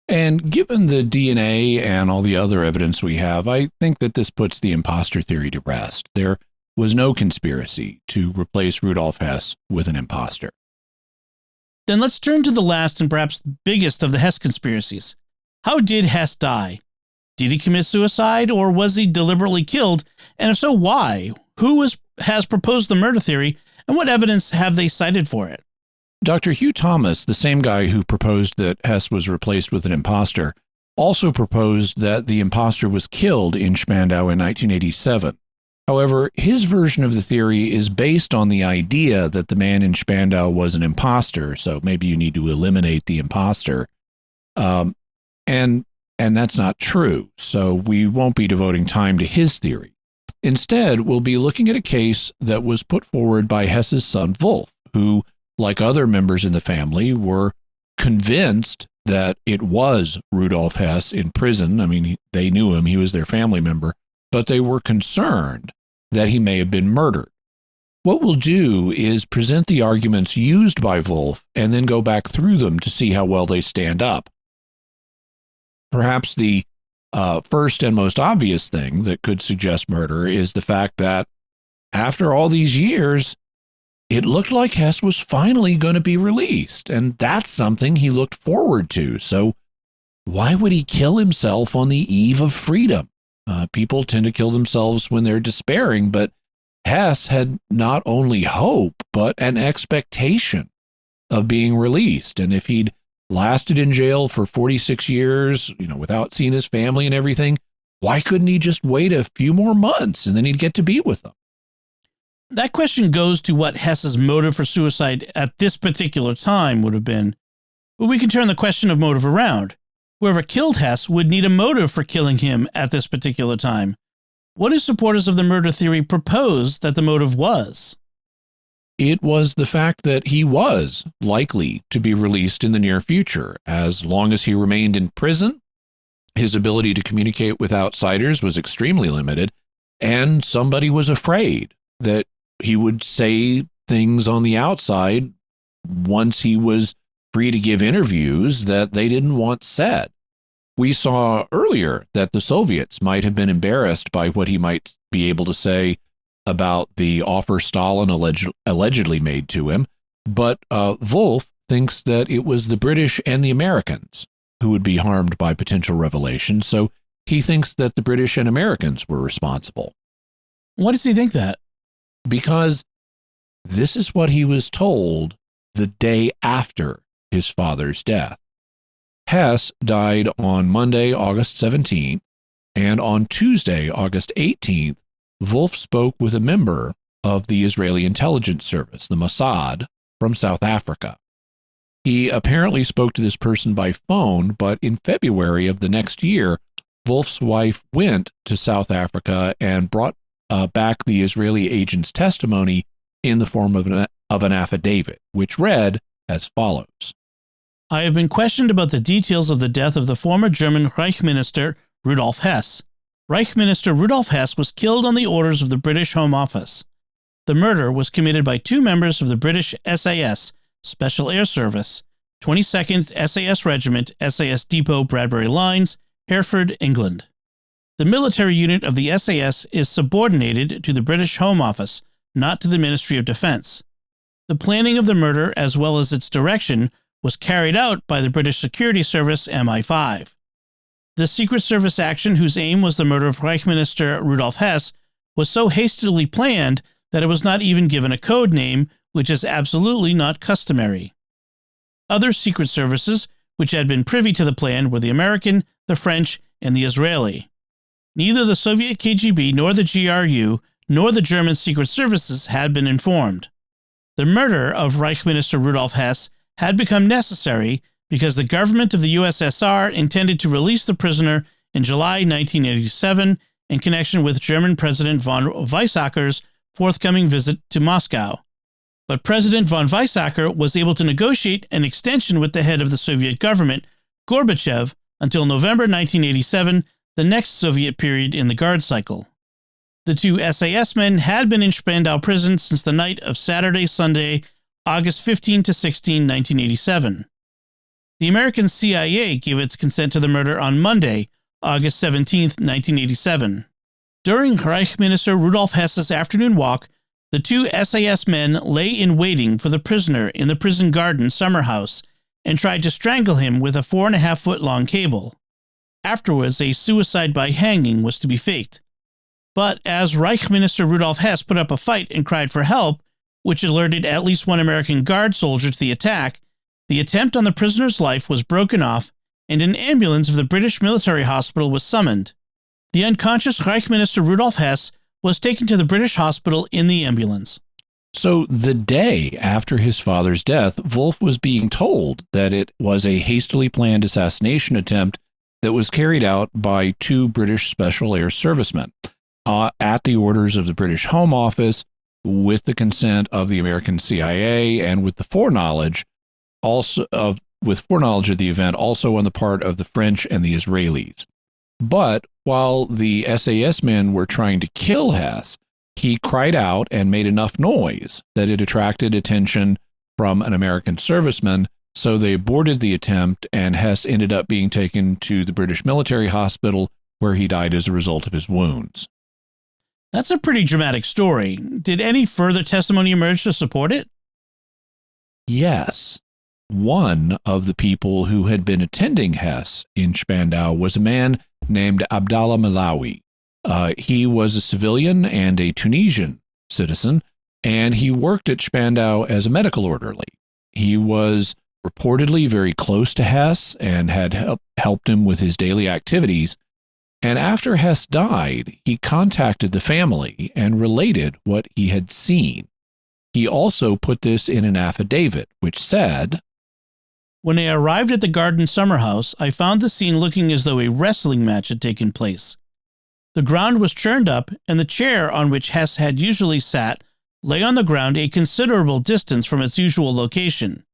And given the DNA and all the other evidence we have, I think that this puts the imposter theory to rest. There was no conspiracy to replace Rudolf Hess with an imposter. Then let's turn to the last and perhaps biggest of the Hess conspiracies. How did Hess die? Did he commit suicide or was he deliberately killed? And if so, why? Who has proposed the murder theory and what evidence have they cited for it? Dr. Hugh Thomas, the same guy who proposed that Hess was replaced with an imposter, also proposed that the imposter was killed in Spandau in 1987. However, his version of the theory is based on the idea that the man in Spandau was an imposter, so maybe you need to eliminate the imposter. And that's not true, so we won't be devoting time to his theory. Instead, we'll be looking at a case that was put forward by Hess's son Wolf, who, like other members in the family, were convinced that it was Rudolf Hess in prison. I mean, they knew him, he was their family member, but they were concerned that he may have been murdered. What we'll do is present the arguments used by Wolf and then go back through them to see how well they stand up. Perhaps the first and most obvious thing that could suggest murder is the fact that after all these years, it looked like Hess was finally going to be released, and that's something he looked forward to. So why would he kill himself on the eve of freedom? People tend to kill themselves when they're despairing, but Hess had not only hope, but an expectation of being released. And if he'd lasted in jail for 46 years, without seeing his family and everything, why couldn't he just wait a few more months and then he'd get to be with them? That question goes to what Hess's motive for suicide at this particular time would have been. But we can turn the question of motive around. Whoever killed Hess would need a motive for killing him at this particular time. What do supporters of the murder theory propose that the motive was? It was the fact that he was likely to be released in the near future. As long as he remained in prison, his ability to communicate with outsiders was extremely limited, and somebody was afraid that he would say things on the outside once he was free to give interviews that they didn't want said. We saw earlier that the Soviets might have been embarrassed by what he might be able to say about the offer Stalin allegedly made to him, but Wolf thinks that it was the British and the Americans who would be harmed by potential revelations, so he thinks that the British and Americans were responsible. Why does he think that? Because this is what he was told the day after his father's death. Hess died on Monday, August 17th, and on Tuesday, August 18th, Wolf spoke with a member of the Israeli intelligence service, the Mossad, from South Africa. He apparently spoke to this person by phone, but in February of the next year, Wolf's wife went to South Africa and brought back the Israeli agent's testimony in the form of an affidavit, which read as follows. I have been questioned about the details of the death of the former German Reich Minister Rudolf Hess. Reich Minister Rudolf Hess was killed on the orders of the British Home Office. The murder was committed by two members of the British SAS, Special Air Service, 22nd SAS Regiment, SAS Depot, Bradbury Lines, Hereford, England. The military unit of the SAS is subordinated to the British Home Office, not to the Ministry of Defence. The planning of the murder, as well as its direction, was carried out by the British Security Service MI5. The Secret Service action, whose aim was the murder of Reich Minister Rudolf Hess, was so hastily planned that it was not even given a code name, which is absolutely not customary. Other secret services which had been privy to the plan were the American, the French, and the Israeli. Neither the Soviet KGB nor the GRU nor the German secret services had been informed. The murder of Reich Minister Rudolf Hess had become necessary because the government of the USSR intended to release the prisoner in July 1987 in connection with German President von Weizsäcker's forthcoming visit to Moscow. but President von Weizsäcker was able to negotiate an extension with the head of the Soviet government, Gorbachev, until November 1987, the next Soviet period in the Guard cycle. The two SAS men had been in Spandau prison since the night of Saturday-Sunday, August 15 to 16, 1987. The American CIA gave its consent to the murder on Monday, August 17, 1987. During Reich Minister Rudolf Hess's afternoon walk, the two SAS men lay in waiting for the prisoner in the prison garden summer house and tried to strangle him with a 4.5-foot-long cable. Afterwards, a suicide by hanging was to be faked. But as Reich Minister Rudolf Hess put up a fight and cried for help, which alerted at least one American Guard soldier to the attack, the attempt on the prisoner's life was broken off and an ambulance of the British military hospital was summoned. The unconscious Reich Minister Rudolf Hess was taken to the British hospital in the ambulance. So the day after his father's death, Wolf was being told that it was a hastily planned assassination attempt that was carried out by two British Special Air servicemen at the orders of the British Home Office, with the consent of the American CIA, and with foreknowledge of the event also on the part of the French and the Israelis. But while the SAS men were trying to kill Hess, he cried out and made enough noise that it attracted attention from an American serviceman, so they aborted the attempt, and Hess ended up being taken to the British military hospital, where he died as a result of his wounds. That's a pretty dramatic story. Did any further testimony emerge to support it? Yes. One of the people who had been attending Hess in Spandau was a man named Abdallah Malawi. He was a civilian and a Tunisian citizen, and he worked at Spandau as a medical orderly. He was reportedly very close to Hess and had helped him with his daily activities. And after Hess died, he contacted the family and related what he had seen. He also put this in an affidavit, which said, "When I arrived at the garden summer house, I found the scene looking as though a wrestling match had taken place. The ground was churned up, and the chair on which Hess had usually sat lay on the ground a considerable distance from its usual location.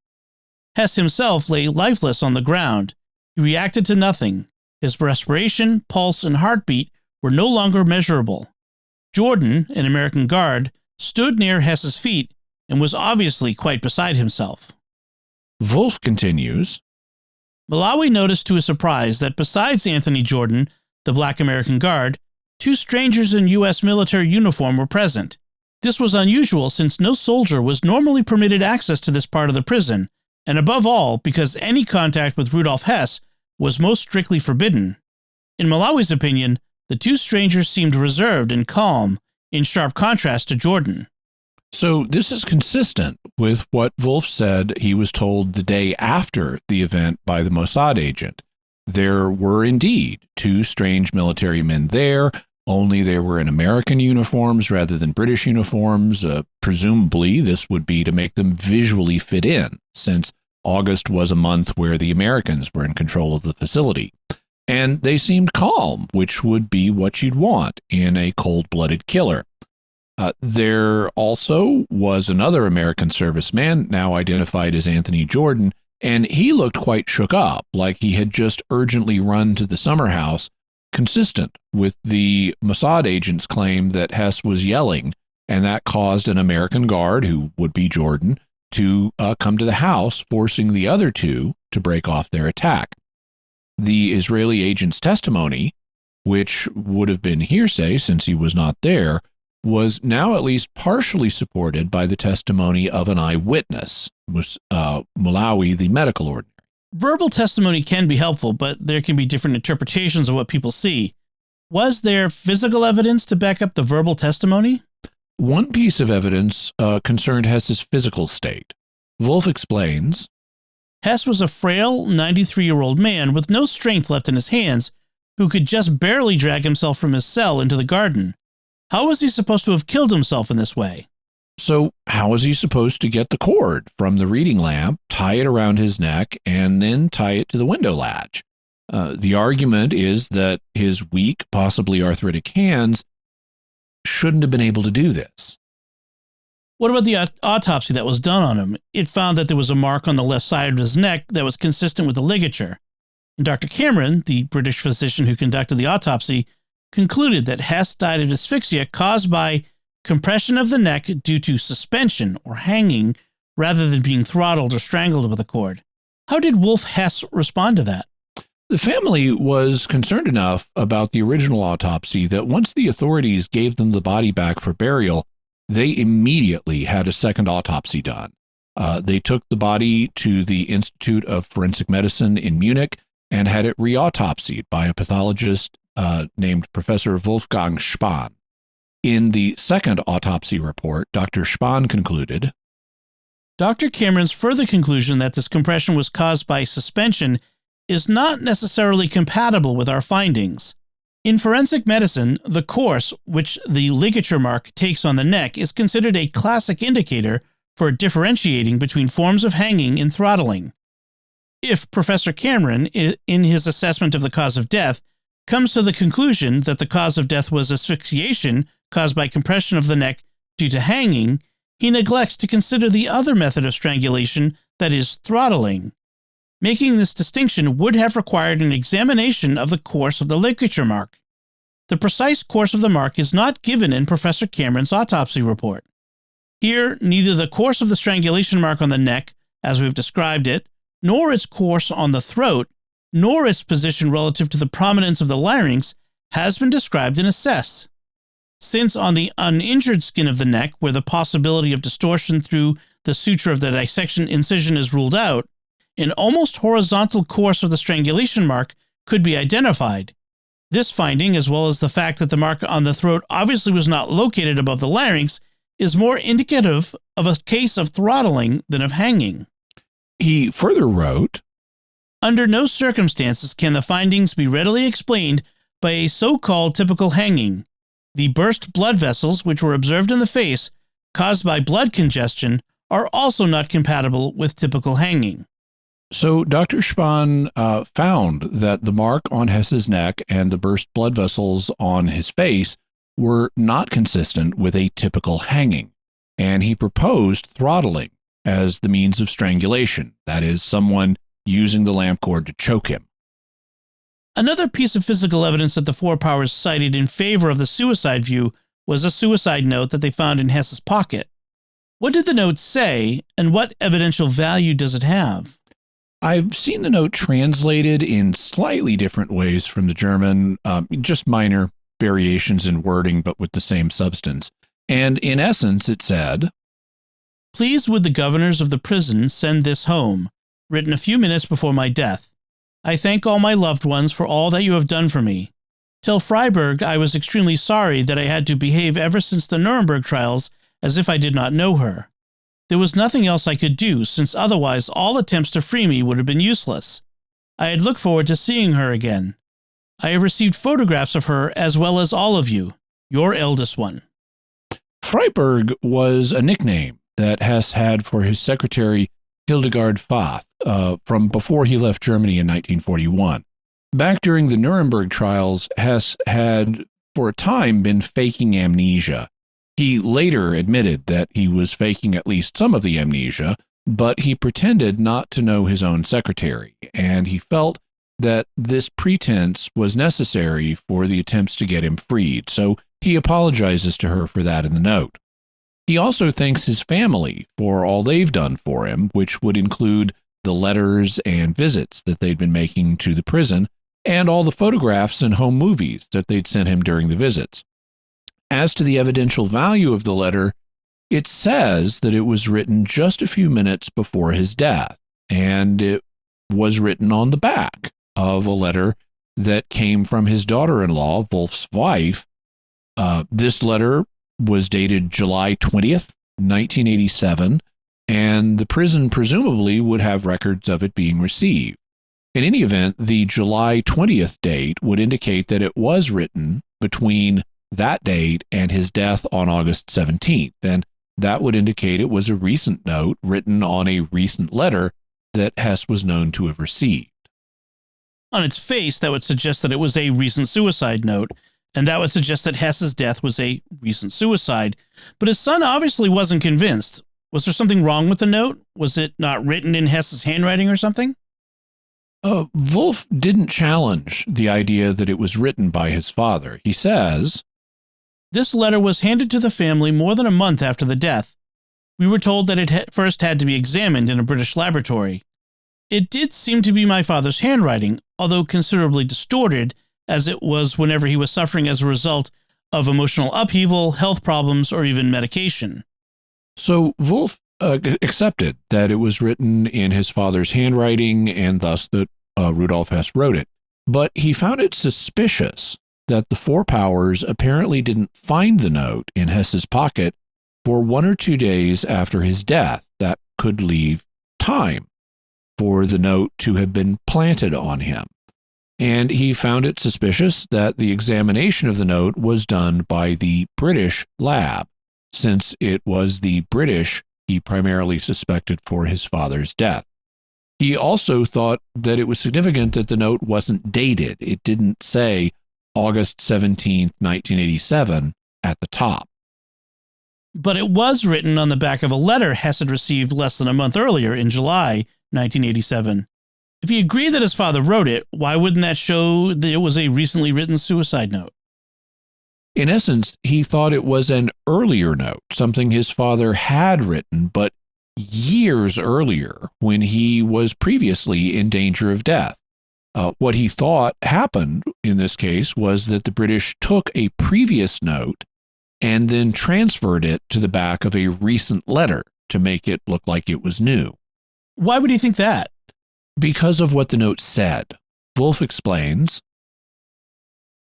Hess himself lay lifeless on the ground. He reacted to nothing. His respiration, pulse, and heartbeat were no longer measurable. Jordan, an American guard, stood near Hess's feet and was obviously quite beside himself." Wolf continues, Malawi noticed to his surprise that besides Anthony Jordan, the black American guard, two strangers in U.S. military uniform were present. This was unusual since no soldier was normally permitted access to this part of the prison, and above all, because any contact with Rudolf Hess was most strictly forbidden. In Malawi's opinion, the two strangers seemed reserved and calm, in sharp contrast to Jordan. So this is consistent with what Wolf said he was told the day after the event by the Mossad agent. There were indeed two strange military men there, only they were in American uniforms rather than British uniforms. Presumably, this would be to make them visually fit in, since August was a month where the Americans were in control of the facility. And they seemed calm, which would be what you'd want in a cold-blooded killer. There also was another American serviceman, now identified as Anthony Jordan, and he looked quite shook up, like he had just urgently run to the summer house, consistent with the Mossad agent's claim that Hess was yelling, and that caused an American guard, who would be Jordan, to come to the house, forcing the other two to break off their attack. The Israeli agent's testimony, which would have been hearsay since he was not there, was now at least partially supported by the testimony of an eyewitness, Malawi, the medical ordinary. Verbal testimony can be helpful, but there can be different interpretations of what people see. Was there physical evidence to back up the verbal testimony? One piece of evidence concerned Hess's physical state. Wolf explains, Hess was a frail, 93-year-old man with no strength left in his hands, who could just barely drag himself from his cell into the garden. How was he supposed to have killed himself in this way? So how was he supposed to get the cord from the reading lamp, tie it around his neck, and then tie it to the window latch? The argument is that his weak, possibly arthritic hands shouldn't have been able to do this. What about the autopsy that was done on him? It found that there was a mark on the left side of his neck that was consistent with the ligature. And Dr. Cameron, the British physician who conducted the autopsy, concluded that Hess died of asphyxia caused by compression of the neck due to suspension or hanging rather than being throttled or strangled with a cord. How did Wolf Hess respond to that? The family was concerned enough about the original autopsy that once the authorities gave them the body back for burial, they immediately had a second autopsy done. They took the body to the Institute of Forensic Medicine in Munich and had it re-autopsied by a pathologist named Professor Wolfgang Spahn. In the second autopsy report, Dr. Spahn concluded, Dr. Cameron's further conclusion that this compression was caused by suspension is not necessarily compatible with our findings. In forensic medicine, the course which the ligature mark takes on the neck is considered a classic indicator for differentiating between forms of hanging and throttling. If Professor Cameron, in his assessment of the cause of death, comes to the conclusion that the cause of death was asphyxiation caused by compression of the neck due to hanging, he neglects to consider the other method of strangulation, that is, throttling. Making this distinction would have required an examination of the course of the ligature mark. The precise course of the mark is not given in Professor Cameron's autopsy report. Here, neither the course of the strangulation mark on the neck, as we've described it, nor its course on the throat, nor its position relative to the prominence of the larynx has been described and assessed. Since on the uninjured skin of the neck, where the possibility of distortion through the suture of the dissection incision is ruled out, an almost horizontal course of the strangulation mark could be identified. This finding, as well as the fact that the mark on the throat obviously was not located above the larynx, is more indicative of a case of throttling than of hanging. He further wrote, Under no circumstances can the findings be readily explained by a so-called typical hanging. The burst blood vessels, which were observed in the face, caused by blood congestion, are also not compatible with typical hanging. So Dr. Spahn found that the mark on Hess's neck and the burst blood vessels on his face were not consistent with a typical hanging, and he proposed throttling as the means of strangulation, that is, someone using the lamp cord to choke him. Another piece of physical evidence that the Four Powers cited in favor of the suicide view was a suicide note that they found in Hess's pocket. What did the note say, and what evidential value does it have? I've seen the note translated in slightly different ways from the German, just minor variations in wording, but with the same substance. And in essence, it said, Please would the governors of the prison send this home, written a few minutes before my death. I thank all my loved ones for all that you have done for me. Till Freiburg, I was extremely sorry that I had to behave ever since the Nuremberg trials as if I did not know her. There was nothing else I could do, since otherwise all attempts to free me would have been useless. I had looked forward to seeing her again. I have received photographs of her as well as all of you, your eldest one. Freiburg was a nickname that Hess had for his secretary Hildegard Fath from before he left Germany in 1941. Back during the Nuremberg trials, Hess had for a time been faking amnesia. He later admitted that he was faking at least some of the amnesia, but he pretended not to know his own secretary, and he felt that this pretense was necessary for the attempts to get him freed, so he apologizes to her for that in the note. He also thanks his family for all they've done for him, which would include the letters and visits that they'd been making to the prison, and all the photographs and home movies that they'd sent him during the visits. As to the evidential value of the letter, it says that it was written just a few minutes before his death, and it was written on the back of a letter that came from his daughter-in-law, Wolf's wife. This letter was dated July 20th, 1987, and the prison presumably would have records of it being received. In any event, the July 20th date would indicate that it was written between that date and his death on August 17th, and that would indicate it was a recent note written on a recent letter that Hess was known to have received. On its face, that would suggest that it was a recent suicide note, and that would suggest that Hess's death was a recent suicide. But his son obviously wasn't convinced. Was there something wrong with the note? Was it not written in Hess's handwriting or something? Wolf didn't challenge the idea that it was written by his father. He says, "This letter was handed to the family more than a month after the death. We were told that it first had to be examined in a British laboratory. It did seem to be my father's handwriting, although considerably distorted, as it was whenever he was suffering as a result of emotional upheaval, health problems, or even medication." So Wolf accepted that it was written in his father's handwriting and thus that Rudolf Hess wrote it. But he found it suspicious that the Four Powers apparently didn't find the note in Hess's pocket for 1 or 2 days after his death. That could leave time for the note to have been planted on him. And he found it suspicious that the examination of the note was done by the British lab, since it was the British he primarily suspected for his father's death. He also thought that it was significant that the note wasn't dated. It didn't say August 17th, 1987 at the top. But it was written on the back of a letter Hess had received less than a month earlier in July 1987. If he agreed that his father wrote it, why wouldn't that show that it was a recently written suicide note? In essence, he thought it was an earlier note, something his father had written, but years earlier when he was previously in danger of death. What he thought happened in this case was that the British took a previous note and then transferred it to the back of a recent letter to make it look like it was new. Why would he think that? Because of what the note said. Wolf explains,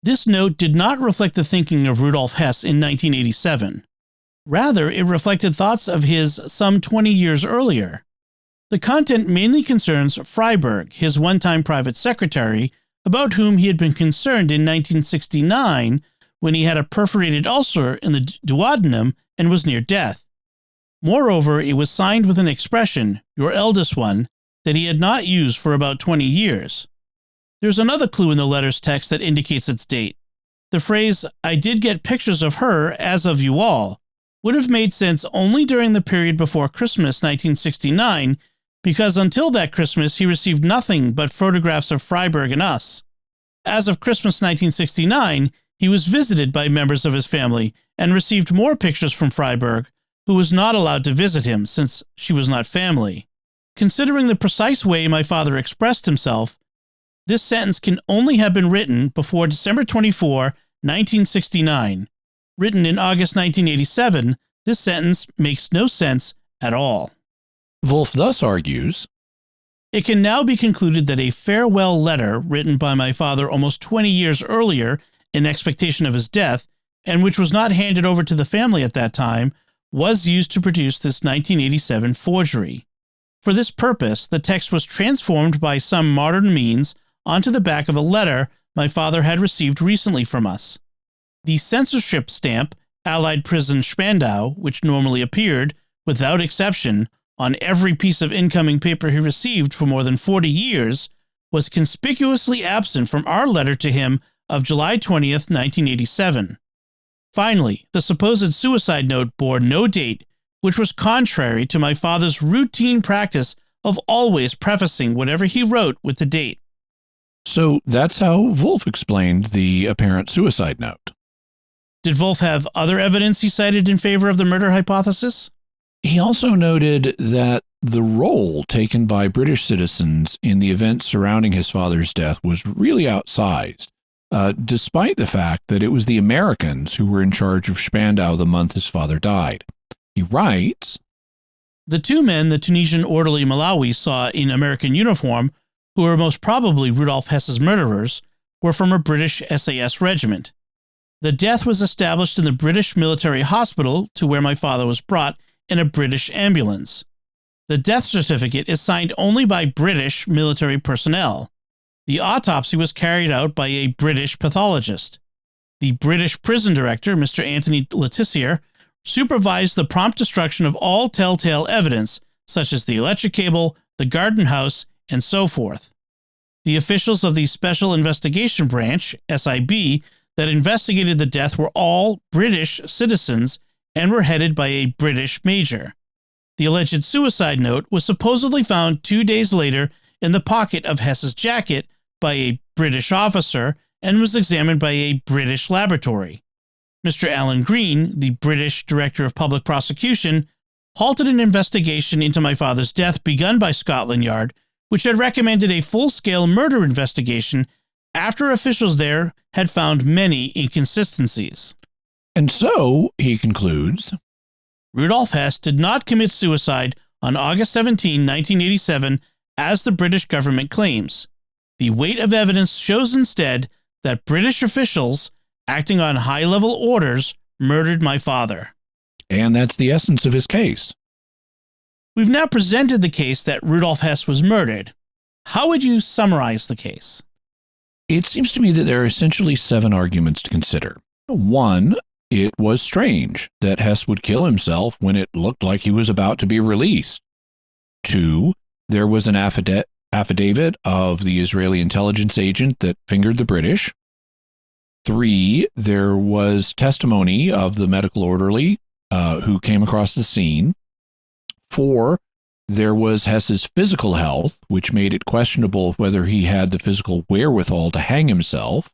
"This note did not reflect the thinking of Rudolf Hess in 1987. Rather, it reflected thoughts of his some 20 years earlier. The content mainly concerns Freiberg, his one-time private secretary, about whom he had been concerned in 1969 when he had a perforated ulcer in the duodenum and was near death. Moreover, it was signed with an expression, 'your eldest one,' that he had not used for about 20 years. There's another clue in the letter's text that indicates its date. The phrase, 'I did get pictures of her, as of you all,' would have made sense only during the period before Christmas 1969, because until that Christmas he received nothing but photographs of Freiberg and us. As of Christmas 1969, he was visited by members of his family and received more pictures from Freiberg, who was not allowed to visit him since she was not family. Considering the precise way my father expressed himself, this sentence can only have been written before December 24, 1969. Written in August 1987, this sentence makes no sense at all." Wolf thus argues, "It can now be concluded that a farewell letter written by my father almost 20 years earlier in expectation of his death, and which was not handed over to the family at that time, was used to produce this 1987 forgery. For this purpose, the text was transformed by some modern means onto the back of a letter my father had received recently from us. The censorship stamp, Allied Prison Spandau, which normally appeared, without exception, on every piece of incoming paper he received for more than 40 years, was conspicuously absent from our letter to him of July 20th, 1987. Finally, the supposed suicide note bore no date, which was contrary to my father's routine practice of always prefacing whatever he wrote with the date." So that's how Wolf explained the apparent suicide note. Did Wolf have other evidence he cited in favor of the murder hypothesis? He also noted that the role taken by British citizens in the events surrounding his father's death was really outsized, despite the fact that it was the Americans who were in charge of Spandau the month his father died. He writes, "The two men the Tunisian orderly Malawi saw in American uniform, who were most probably Rudolf Hess's murderers, were from a British SAS regiment. The death was established in the British military hospital to where my father was brought in a British ambulance. The death certificate is signed only by British military personnel. The autopsy was carried out by a British pathologist. The British prison director, Mr. Anthony Letizier, supervised the prompt destruction of all telltale evidence, such as the electric cable, the garden house, and so forth. The officials of the Special Investigation Branch, SIB, that investigated the death were all British citizens and were headed by a British major. The alleged suicide note was supposedly found 2 days later in the pocket of Hess's jacket by a British officer and was examined by a British laboratory. Mr. Alan Green, the British Director of Public Prosecution, halted an investigation into my father's death begun by Scotland Yard, which had recommended a full-scale murder investigation after officials there had found many inconsistencies. And so, he concludes, Rudolf Hess did not commit suicide on August 17, 1987, as the British government claims. The weight of evidence shows instead that British officials, acting on high-level orders, murdered my father. And that's the essence of his case. We've now presented the case that Rudolf Hess was murdered. How would you summarize the case? It seems to me that there are essentially 7 arguments to consider. 1, it was strange that Hess would kill himself when it looked like he was about to be released. 2, there was an affidavit of the Israeli intelligence agent that fingered the British. 3, there was testimony of the medical orderly who came across the scene. 4, there was Hess's physical health, which made it questionable whether he had the physical wherewithal to hang himself.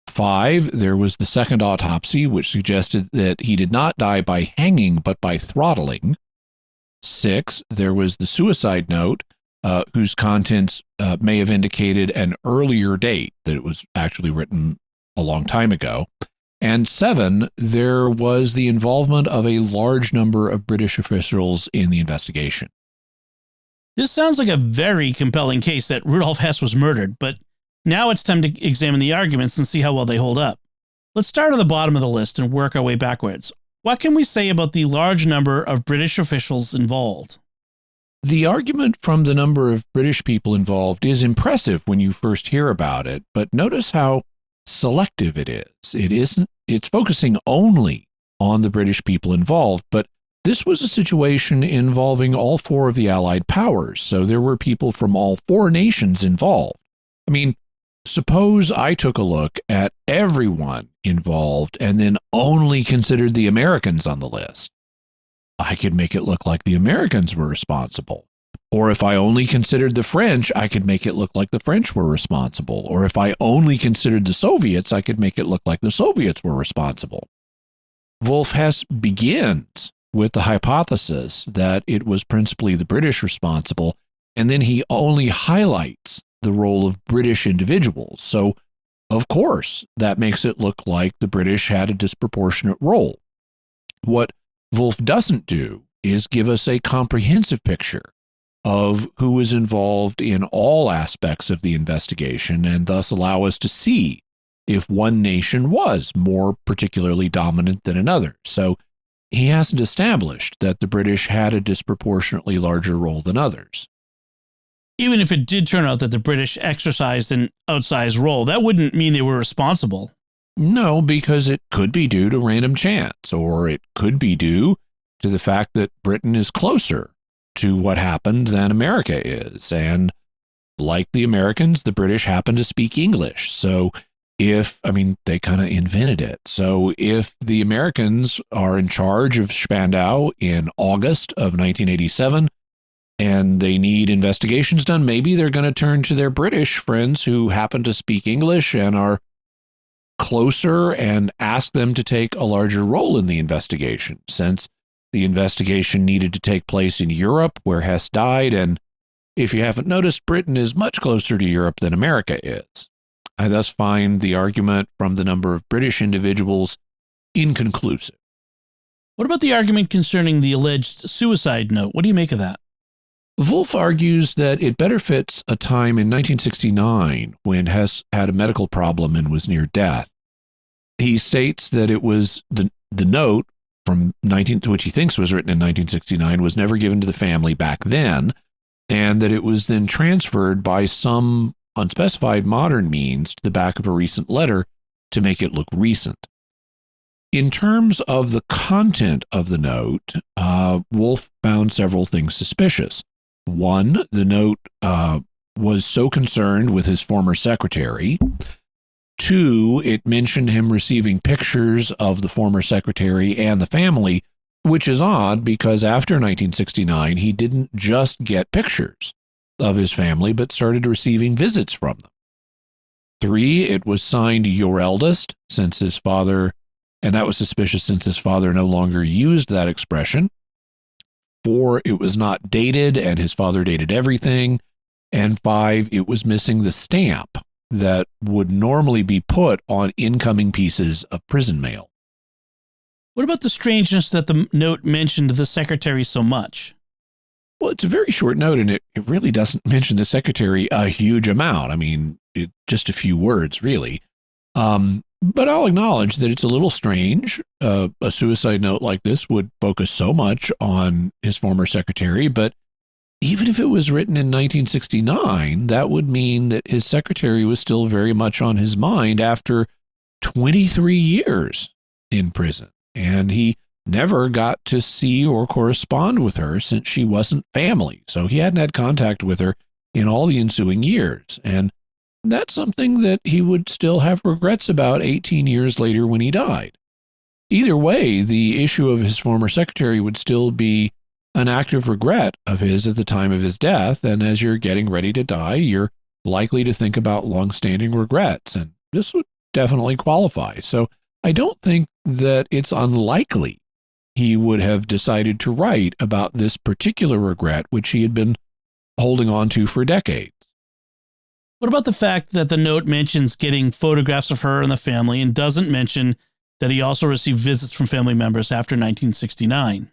5, there was the second autopsy, which suggested that he did not die by hanging, but by throttling. 6, there was the suicide note, whose contents may have indicated an earlier date, that it was actually written a long time ago. And 7, there was the involvement of a large number of British officials in the investigation. This sounds like a very compelling case that Rudolf Hess was murdered, but now it's time to examine the arguments and see how well they hold up. Let's start at the bottom of the list and work our way backwards. What can we say about the large number of British officials involved? The argument from the number of British people involved is impressive when you first hear about it, but notice how selective it is. It's focusing only on the British people involved, but this was a situation involving all 4 of the Allied powers, so there were people from all 4 nations involved. I mean, suppose I took a look at everyone involved and then only considered the Americans on the list. I could make it look like the Americans were responsible. Or if I only considered the French, I could make it look like the French were responsible. Or if I only considered the Soviets, I could make it look like the Soviets were responsible. Wolf Hess begins with the hypothesis that it was principally the British responsible, and then he only highlights the role of British individuals. So, of course, that makes it look like the British had a disproportionate role. What Wolf doesn't do is give us a comprehensive picture of who was involved in all aspects of the investigation and thus allow us to see if one nation was more particularly dominant than another. So he hasn't established that the British had a disproportionately larger role than others. Even if it did turn out that the British exercised an outsized role, that wouldn't mean they were responsible. No, because it could be due to random chance, or it could be due to the fact that Britain is closer to what happened than America is. And like the Americans, the British happen to speak English. So they kind of invented it. So if the Americans are in charge of Spandau in August of 1987 and they need investigations done, maybe they're going to turn to their British friends who happen to speak English and are closer and ask them to take a larger role in the investigation, since the investigation needed to take place in Europe, where Hess died, and if you haven't noticed, Britain is much closer to Europe than America is. I thus find the argument from the number of British individuals inconclusive. What about the argument concerning the alleged suicide note? What do you make of that? Wolf argues that it better fits a time in 1969 when Hess had a medical problem and was near death. He states that it was the note which he thinks was written in 1969 was never given to the family back then, and that it was then transferred by some unspecified modern means to the back of a recent letter to make it look recent. In terms of the content of the note, Wolf found several things suspicious. 1, the note was so concerned with his former secretary. 2, it mentioned him receiving pictures of the former secretary and the family, which is odd because after 1969, he didn't just get pictures of his family, but started receiving visits from them. 3, it was signed "Your Eldest," since his father, and that was suspicious since his father no longer used that expression. 4, it was not dated, and his father dated everything. And 5, it was missing the stamp that would normally be put on incoming pieces of prison mail. What about the strangeness that the note mentioned the secretary so much? Well, it's a very short note, and it really doesn't mention the secretary a huge amount. I mean, just a few words, really. But I'll acknowledge that it's a little strange. A suicide note like this would focus so much on his former secretary, but even if it was written in 1969, that would mean that his secretary was still very much on his mind after 23 years in prison, and he never got to see or correspond with her since she wasn't family. So he hadn't had contact with her in all the ensuing years. And that's something that he would still have regrets about 18 years later when he died. Either way, the issue of his former secretary would still be an active regret of his at the time of his death. And as you're getting ready to die, you're likely to think about longstanding regrets. And this would definitely qualify. So I don't think that it's unlikely he would have decided to write about this particular regret, which he had been holding on to for decades. What about the fact that the note mentions getting photographs of her and the family and doesn't mention that he also received visits from family members after 1969?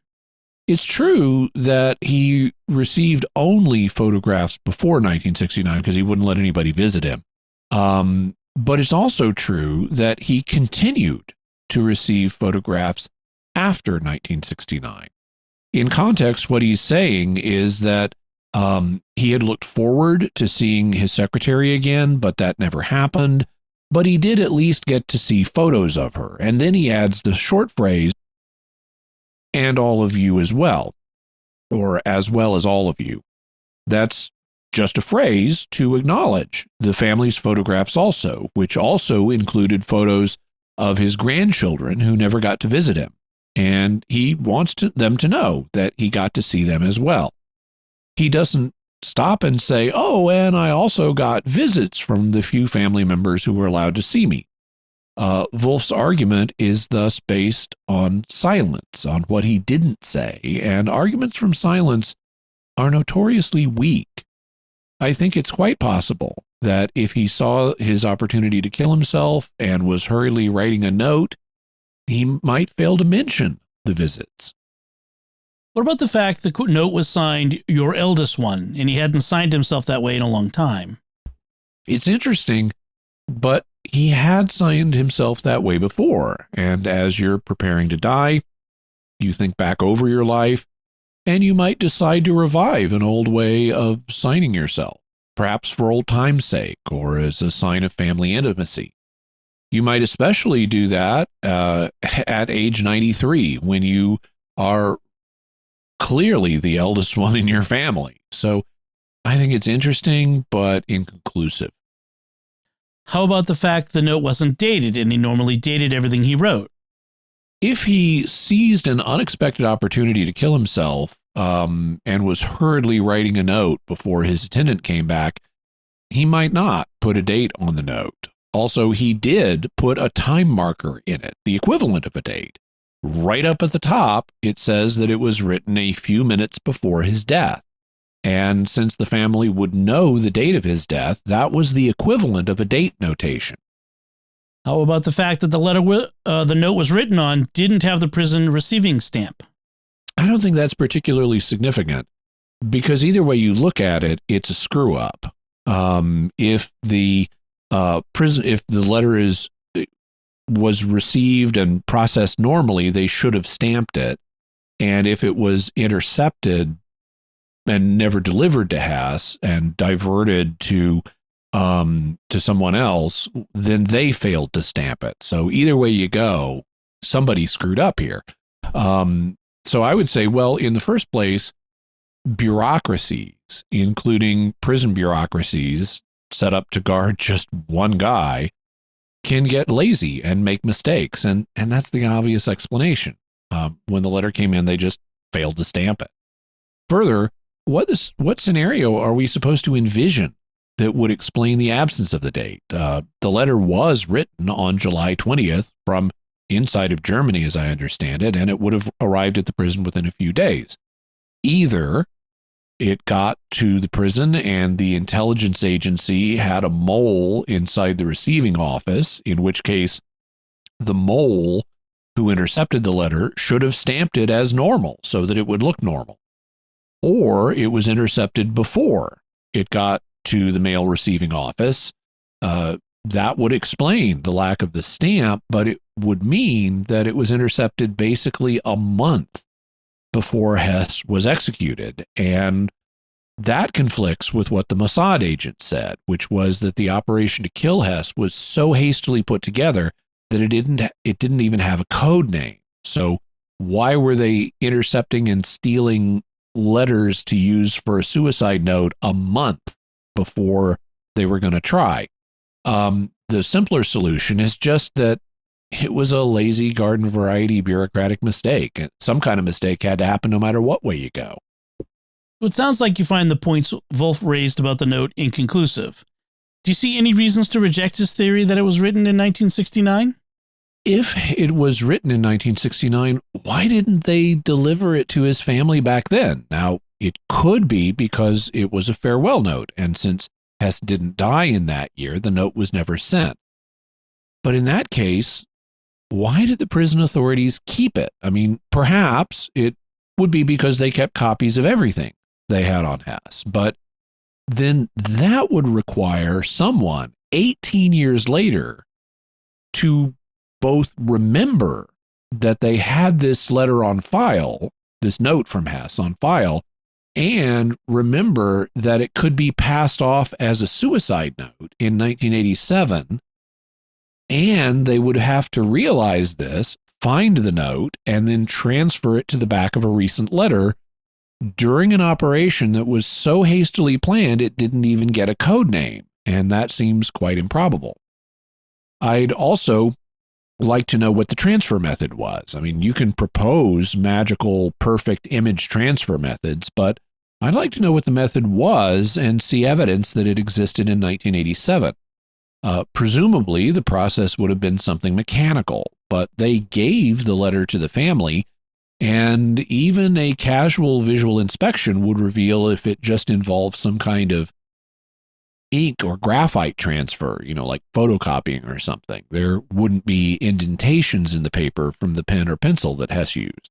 It's true that he received only photographs before 1969 because he wouldn't let anybody visit him. But it's also true that he continued to receive photographs after 1969. In context, what he's saying is that he had looked forward to seeing his secretary again, but that never happened. But he did at least get to see photos of her. And then he adds the short phrase, "and all of you as well," or "as well as all of you." That's just a phrase to acknowledge the family's photographs also, which also included photos of his grandchildren who never got to visit him. And he wants them to know that he got to see them as well. He doesn't stop and say, "Oh, and I also got visits from the few family members who were allowed to see me." Wolf's argument is thus based on silence, on what he didn't say, and arguments from silence are notoriously weak. I think it's quite possible that if he saw his opportunity to kill himself and was hurriedly writing a note, he might fail to mention the visits. What about the fact the note was signed "Your Eldest One," and he hadn't signed himself that way in a long time? It's interesting, but he had signed himself that way before. And as you're preparing to die, you think back over your life, and you might decide to revive an old way of signing yourself, perhaps for old time's sake or as a sign of family intimacy. You might especially do that at age 93 when you are clearly the eldest one in your family. So I think it's interesting, but inconclusive. How about the fact the note wasn't dated and he normally dated everything he wrote? If he seized an unexpected opportunity to kill himself and was hurriedly writing a note before his attendant came back, he might not put a date on the note. Also, he did put a time marker in it, the equivalent of a date. Right up at the top, it says that it was written a few minutes before his death. And since the family would know the date of his death, that was the equivalent of a date notation. How about the fact that the note was written on didn't have the prison receiving stamp? I don't think that's particularly significant because either way you look at it, it's a screw up. If the letter was received and processed normally, they should have stamped it. And if it was intercepted and never delivered to Hess and diverted to someone else, then they failed to stamp it. So either way you go, somebody screwed up here. So I would say, well, in the first place, bureaucracies, including prison bureaucracies set up to guard just one guy, can get lazy and make mistakes. And that's the obvious explanation. When the letter came in, they just failed to stamp it. Further, what scenario are we supposed to envision that would explain the absence of the date? The letter was written on July 20th from inside of Germany, as I understand it, and it would have arrived at the prison within a few days. Either it got to the prison and the intelligence agency had a mole inside the receiving office, in which case the mole who intercepted the letter should have stamped it as normal so that it would look normal. Or it was intercepted before it got to the mail receiving office. That would explain the lack of the stamp, but it would mean that it was intercepted basically a month before Hess was executed. And that conflicts with what the Mossad agent said, which was that the operation to kill Hess was so hastily put together that it didn't even have a code name. So why were they intercepting and stealing letters to use for a suicide note a month before they were going to try? The simpler solution is just that it was a lazy garden variety bureaucratic mistake. Some kind of mistake had to happen no matter what way you go. It sounds like you find the points Wolf raised about the note inconclusive. Do you see any reasons to reject his theory that it was written in 1969? If it was written in 1969, why didn't they deliver it to his family back then? Now, it could be because it was a farewell note, and since Hess didn't die in that year, the note was never sent. But in that case, why did the prison authorities keep it? I mean, perhaps it would be because they kept copies of everything they had on Hess, but then that would require someone 18 years later to both remember that they had this letter on file, this note from Hess on file, and remember that it could be passed off as a suicide note in 1987. And they would have to realize this, find the note, and then transfer it to the back of a recent letter during an operation that was so hastily planned it didn't even get a code name. And that seems quite improbable. I'd also like to know what the transfer method was. I mean, you can propose magical, perfect image transfer methods, but I'd like to know what the method was and see evidence that it existed in 1987. Presumably, the process would have been something mechanical, but they gave the letter to the family, and even a casual visual inspection would reveal if it just involved some kind of ink or graphite transfer, like photocopying or something. There wouldn't be indentations in the paper from the pen or pencil that Hess used.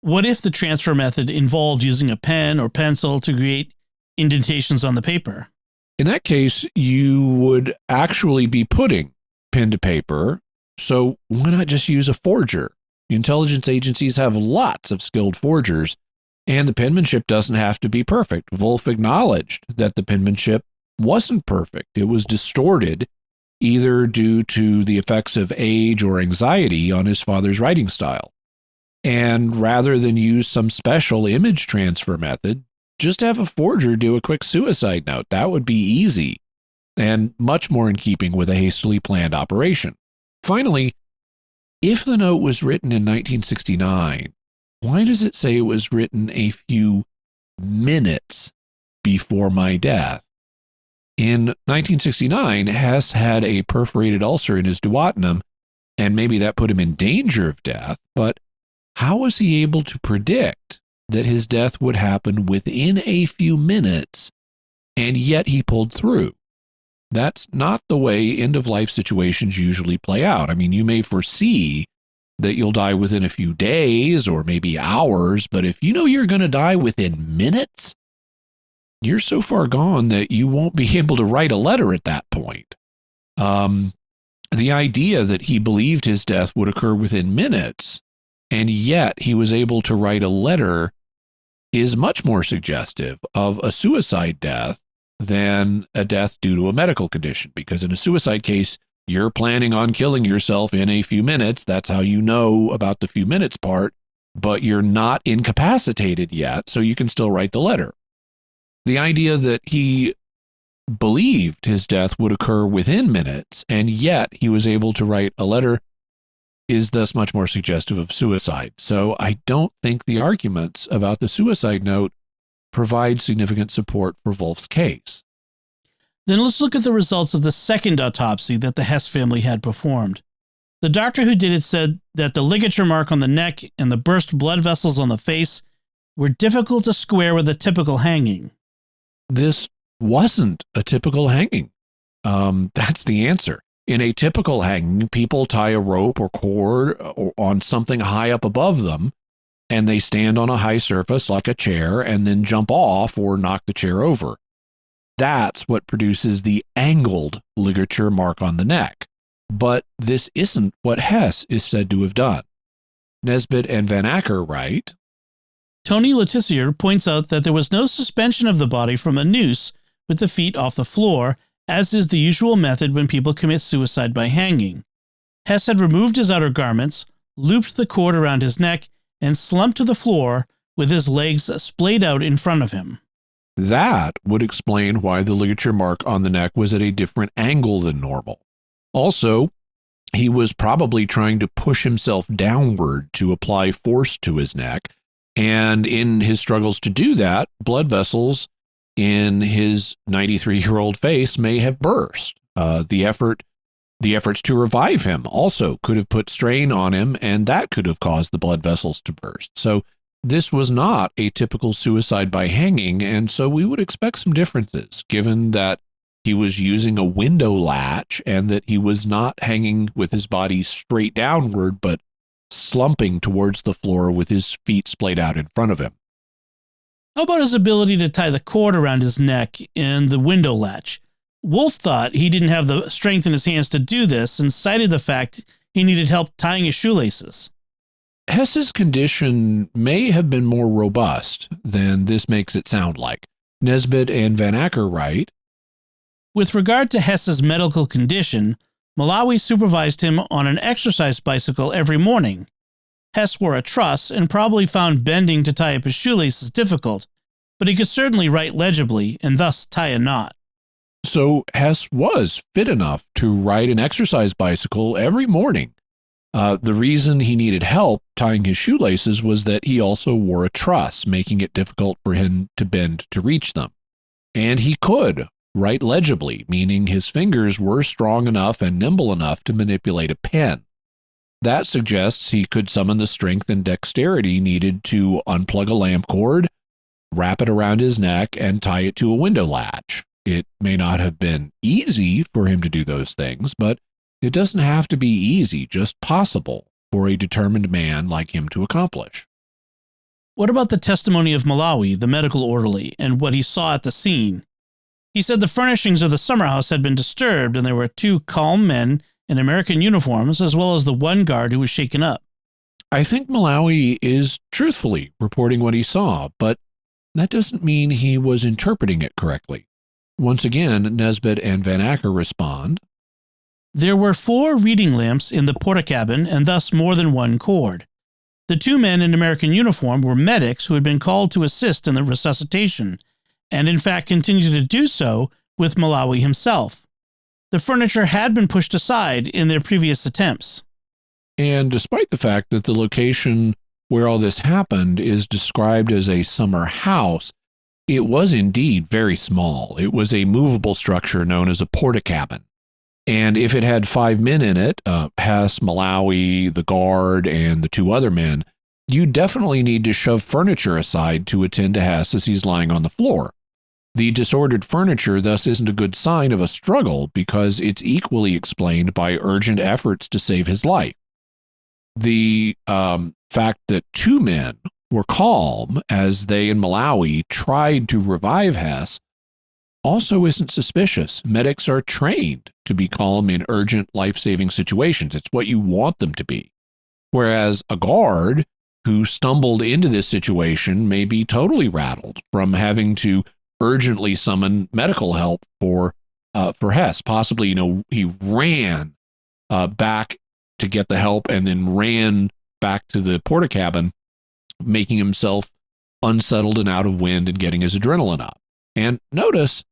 What if the transfer method involved using a pen or pencil to create indentations on the paper? In that case, you would actually be putting pen to paper, so why not just use a forger? Intelligence agencies have lots of skilled forgers, and the penmanship doesn't have to be perfect. Wolf acknowledged that the penmanship wasn't perfect. It was distorted, either due to the effects of age or anxiety on his father's writing style. And rather than use some special image transfer method, just have a forger do a quick suicide note. That would be easy and much more in keeping with a hastily planned operation. Finally, if the note was written in 1969, why does it say it was written a few minutes before my death? In 1969, Hess had a perforated ulcer in his duodenum, and maybe that put him in danger of death, but how was he able to predict that his death would happen within a few minutes, and yet he pulled through? That's not the way end-of-life situations usually play out. I mean, you may foresee that you'll die within a few days or maybe hours, but if you know you're going to die within minutes, you're so far gone that you won't be able to write a letter at that point. The idea that he believed his death would occur within minutes, and yet he was able to write a letter, is much more suggestive of a suicide death than a death due to a medical condition. Because in a suicide case, you're planning on killing yourself in a few minutes. That's how you know about the few minutes part, but you're not incapacitated yet, so you can still write the letter. The idea that he believed his death would occur within minutes, and yet he was able to write a letter, is thus much more suggestive of suicide. So I don't think the arguments about the suicide note provide significant support for Wolf's case. Then let's look at the results of the second autopsy that the Hess family had performed. The doctor who did it said that the ligature mark on the neck and the burst blood vessels on the face were difficult to square with a typical hanging. This wasn't a typical hanging. That's the answer. In a typical hanging, people tie a rope or cord or on something high up above them, and they stand on a high surface like a chair and then jump off or knock the chair over. That's what produces the angled ligature mark on the neck. But this isn't what Hess is said to have done. Nesbitt and Van Acker write, Tony Letizier points out that there was no suspension of the body from a noose with the feet off the floor, as is the usual method when people commit suicide by hanging. Hess had removed his outer garments, looped the cord around his neck, and slumped to the floor with his legs splayed out in front of him. That would explain why the ligature mark on the neck was at a different angle than normal. Also, he was probably trying to push himself downward to apply force to his neck, and in his struggles to do that, blood vessels in his 93-year-old face may have burst. The efforts to revive him also could have put strain on him, and that could have caused the blood vessels to burst. So this was not a typical suicide by hanging, and so we would expect some differences, given that he was using a window latch and that he was not hanging with his body straight downward, but slumping towards the floor with his feet splayed out in front of him. How about his ability to tie the cord around his neck and the window latch? Wolf thought he didn't have the strength in his hands to do this and cited the fact he needed help tying his shoelaces. Hess's condition may have been more robust than this makes it sound like. Nesbitt and Van Acker write, With regard to Hess's medical condition, Malawi supervised him on an exercise bicycle every morning. Hess wore a truss and probably found bending to tie up his shoelaces difficult, but he could certainly write legibly and thus tie a knot. So Hess was fit enough to ride an exercise bicycle every morning. The reason he needed help tying his shoelaces was that he also wore a truss, making it difficult for him to bend to reach them. And he could write legibly, meaning his fingers were strong enough and nimble enough to manipulate a pen. That suggests he could summon the strength and dexterity needed to unplug a lamp cord, wrap it around his neck, and tie it to a window latch. It may not have been easy for him to do those things, but it doesn't have to be easy, just possible for a determined man like him to accomplish. What about the testimony of Malawi, the medical orderly, and what he saw at the scene? He said the furnishings of the summer house had been disturbed and there were two calm men in American uniforms, as well as the one guard who was shaken up. I think Malawi is truthfully reporting what he saw, but that doesn't mean he was interpreting it correctly. Once again, Nesbitt and Van Acker respond, There were 4 reading lamps in the porta-cabin and thus more than one cord. The 2 men in American uniform were medics who had been called to assist in the resuscitation, and in fact continued to do so with Malawi himself. The furniture had been pushed aside in their previous attempts. And despite the fact that the location where all this happened is described as a summer house, it was indeed very small. It was a movable structure known as a porta-cabin. And if it had 5 men in it, Hess, Malawi, the guard, and the 2 other men, you definitely need to shove furniture aside to attend to Hess as he's lying on the floor. The disordered furniture thus isn't a good sign of a struggle because it's equally explained by urgent efforts to save his life. The fact that 2 men were calm as they and Malawi tried to revive Hess also isn't suspicious. Medics are trained to be calm in urgent life-saving situations. It's what you want them to be. Whereas a guard who stumbled into this situation may be totally rattled from having to urgently summon medical help for Hess. Possibly, he ran back to get the help and then ran back to the porta-cabin, making himself unsettled and out of wind and getting his adrenaline up. And notice,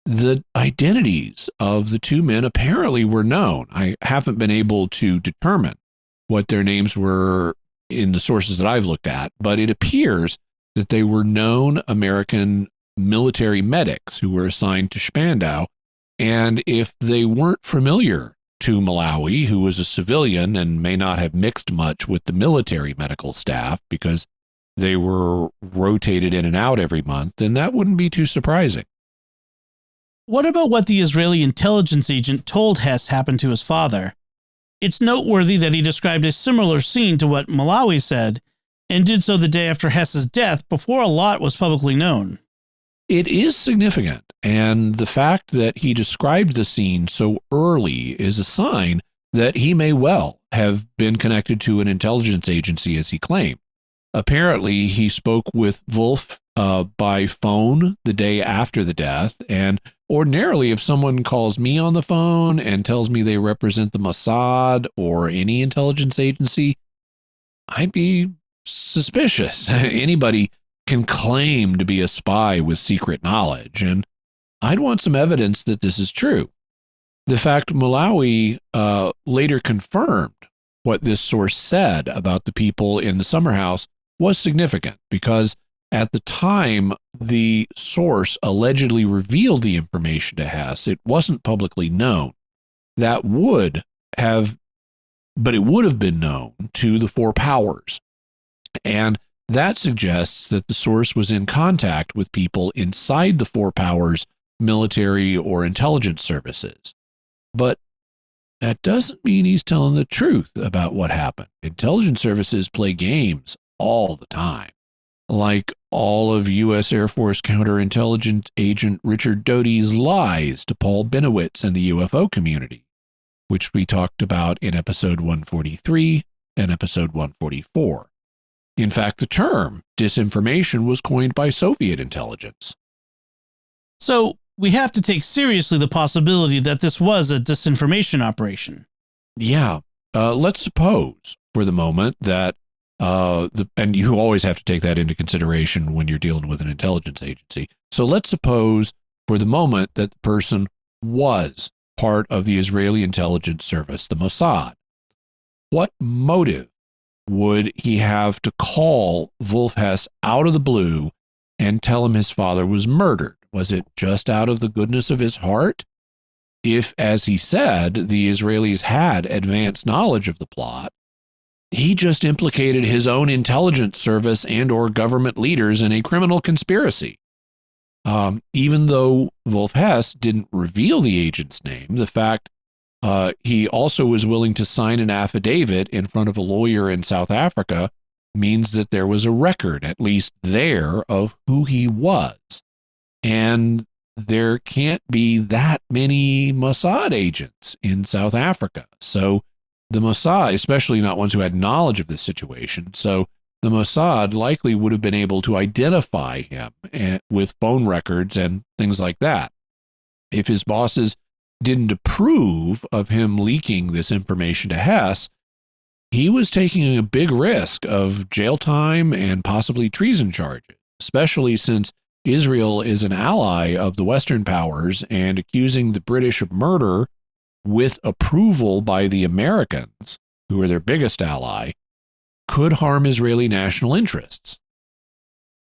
The identities of the two men apparently were known. I haven't been able to determine what their names were in the sources that I've looked at, but it appears that they were known American military medics who were assigned to Spandau. And if they weren't familiar to Malawi, who was a civilian and may not have mixed much with the military medical staff because they were rotated in and out every month, then that wouldn't be too surprising. What about what the Israeli intelligence agent told Hess happened to his father? It's noteworthy that he described a similar scene to what Malawi said, and did so the day after Hess's death before a lot was publicly known. It is significant, and the fact that he described the scene so early is a sign that he may well have been connected to an intelligence agency, as he claimed. Apparently, he spoke with Wolf by phone the day after the death, and ordinarily, if someone calls me on the phone and tells me they represent the Mossad or any intelligence agency, I'd be suspicious. Anybody can claim to be a spy with secret knowledge, and I'd want some evidence that this is true. The fact Malawi later confirmed what this source said about the people in the summer house was significant, because at the time the source allegedly revealed the information to Hess, it wasn't publicly known. That would have, but it would have been known to the four powers. And that suggests that the source was in contact with people inside the four powers' military or intelligence services. But that doesn't mean he's telling the truth about what happened. Intelligence services play games all the time, like all of U.S. Air Force counterintelligence agent Richard Doty's lies to Paul Benowitz and the UFO community, which we talked about in episode 143 and episode 144. In fact, the term disinformation was coined by Soviet intelligence. So we have to take seriously the possibility that this was a disinformation operation. Yeah. Let's suppose for the moment that, and you always have to take that into consideration when you're dealing with an intelligence agency. So let's suppose for the moment that the person was part of the Israeli intelligence service, the Mossad. What motive would he have to call Wolf Hess out of the blue and tell him his father was murdered? Was it just out of the goodness of his heart? If, as he said, the Israelis had advanced knowledge of the plot, he just implicated his own intelligence service and or government leaders in a criminal conspiracy. Even though Wolf Hess didn't reveal the agent's name, the fact he also was willing to sign an affidavit in front of a lawyer in South Africa means that there was a record, at least there, of who he was. And there can't be that many Mossad agents in South Africa. So the Mossad, especially not ones who had knowledge of this situation, so the Mossad likely would have been able to identify him with phone records and things like that. If his bosses didn't approve of him leaking this information to Hess, he was taking a big risk of jail time and possibly treason charges, especially since Israel is an ally of the Western powers, and accusing the British of murder with approval by the Americans, who are their biggest ally, could harm Israeli national interests.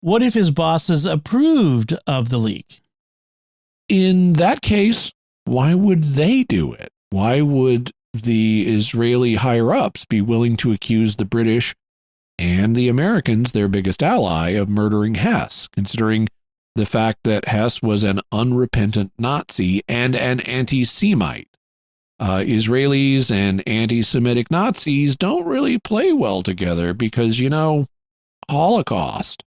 What if his bosses approved of the leak? In that case, why would they do it? Why would the Israeli higher-ups be willing to accuse the British and the Americans, their biggest ally, of murdering Hess, considering the fact that Hess was an unrepentant Nazi and an anti-Semite? Israelis and anti-Semitic Nazis don't really play well together because, Holocaust.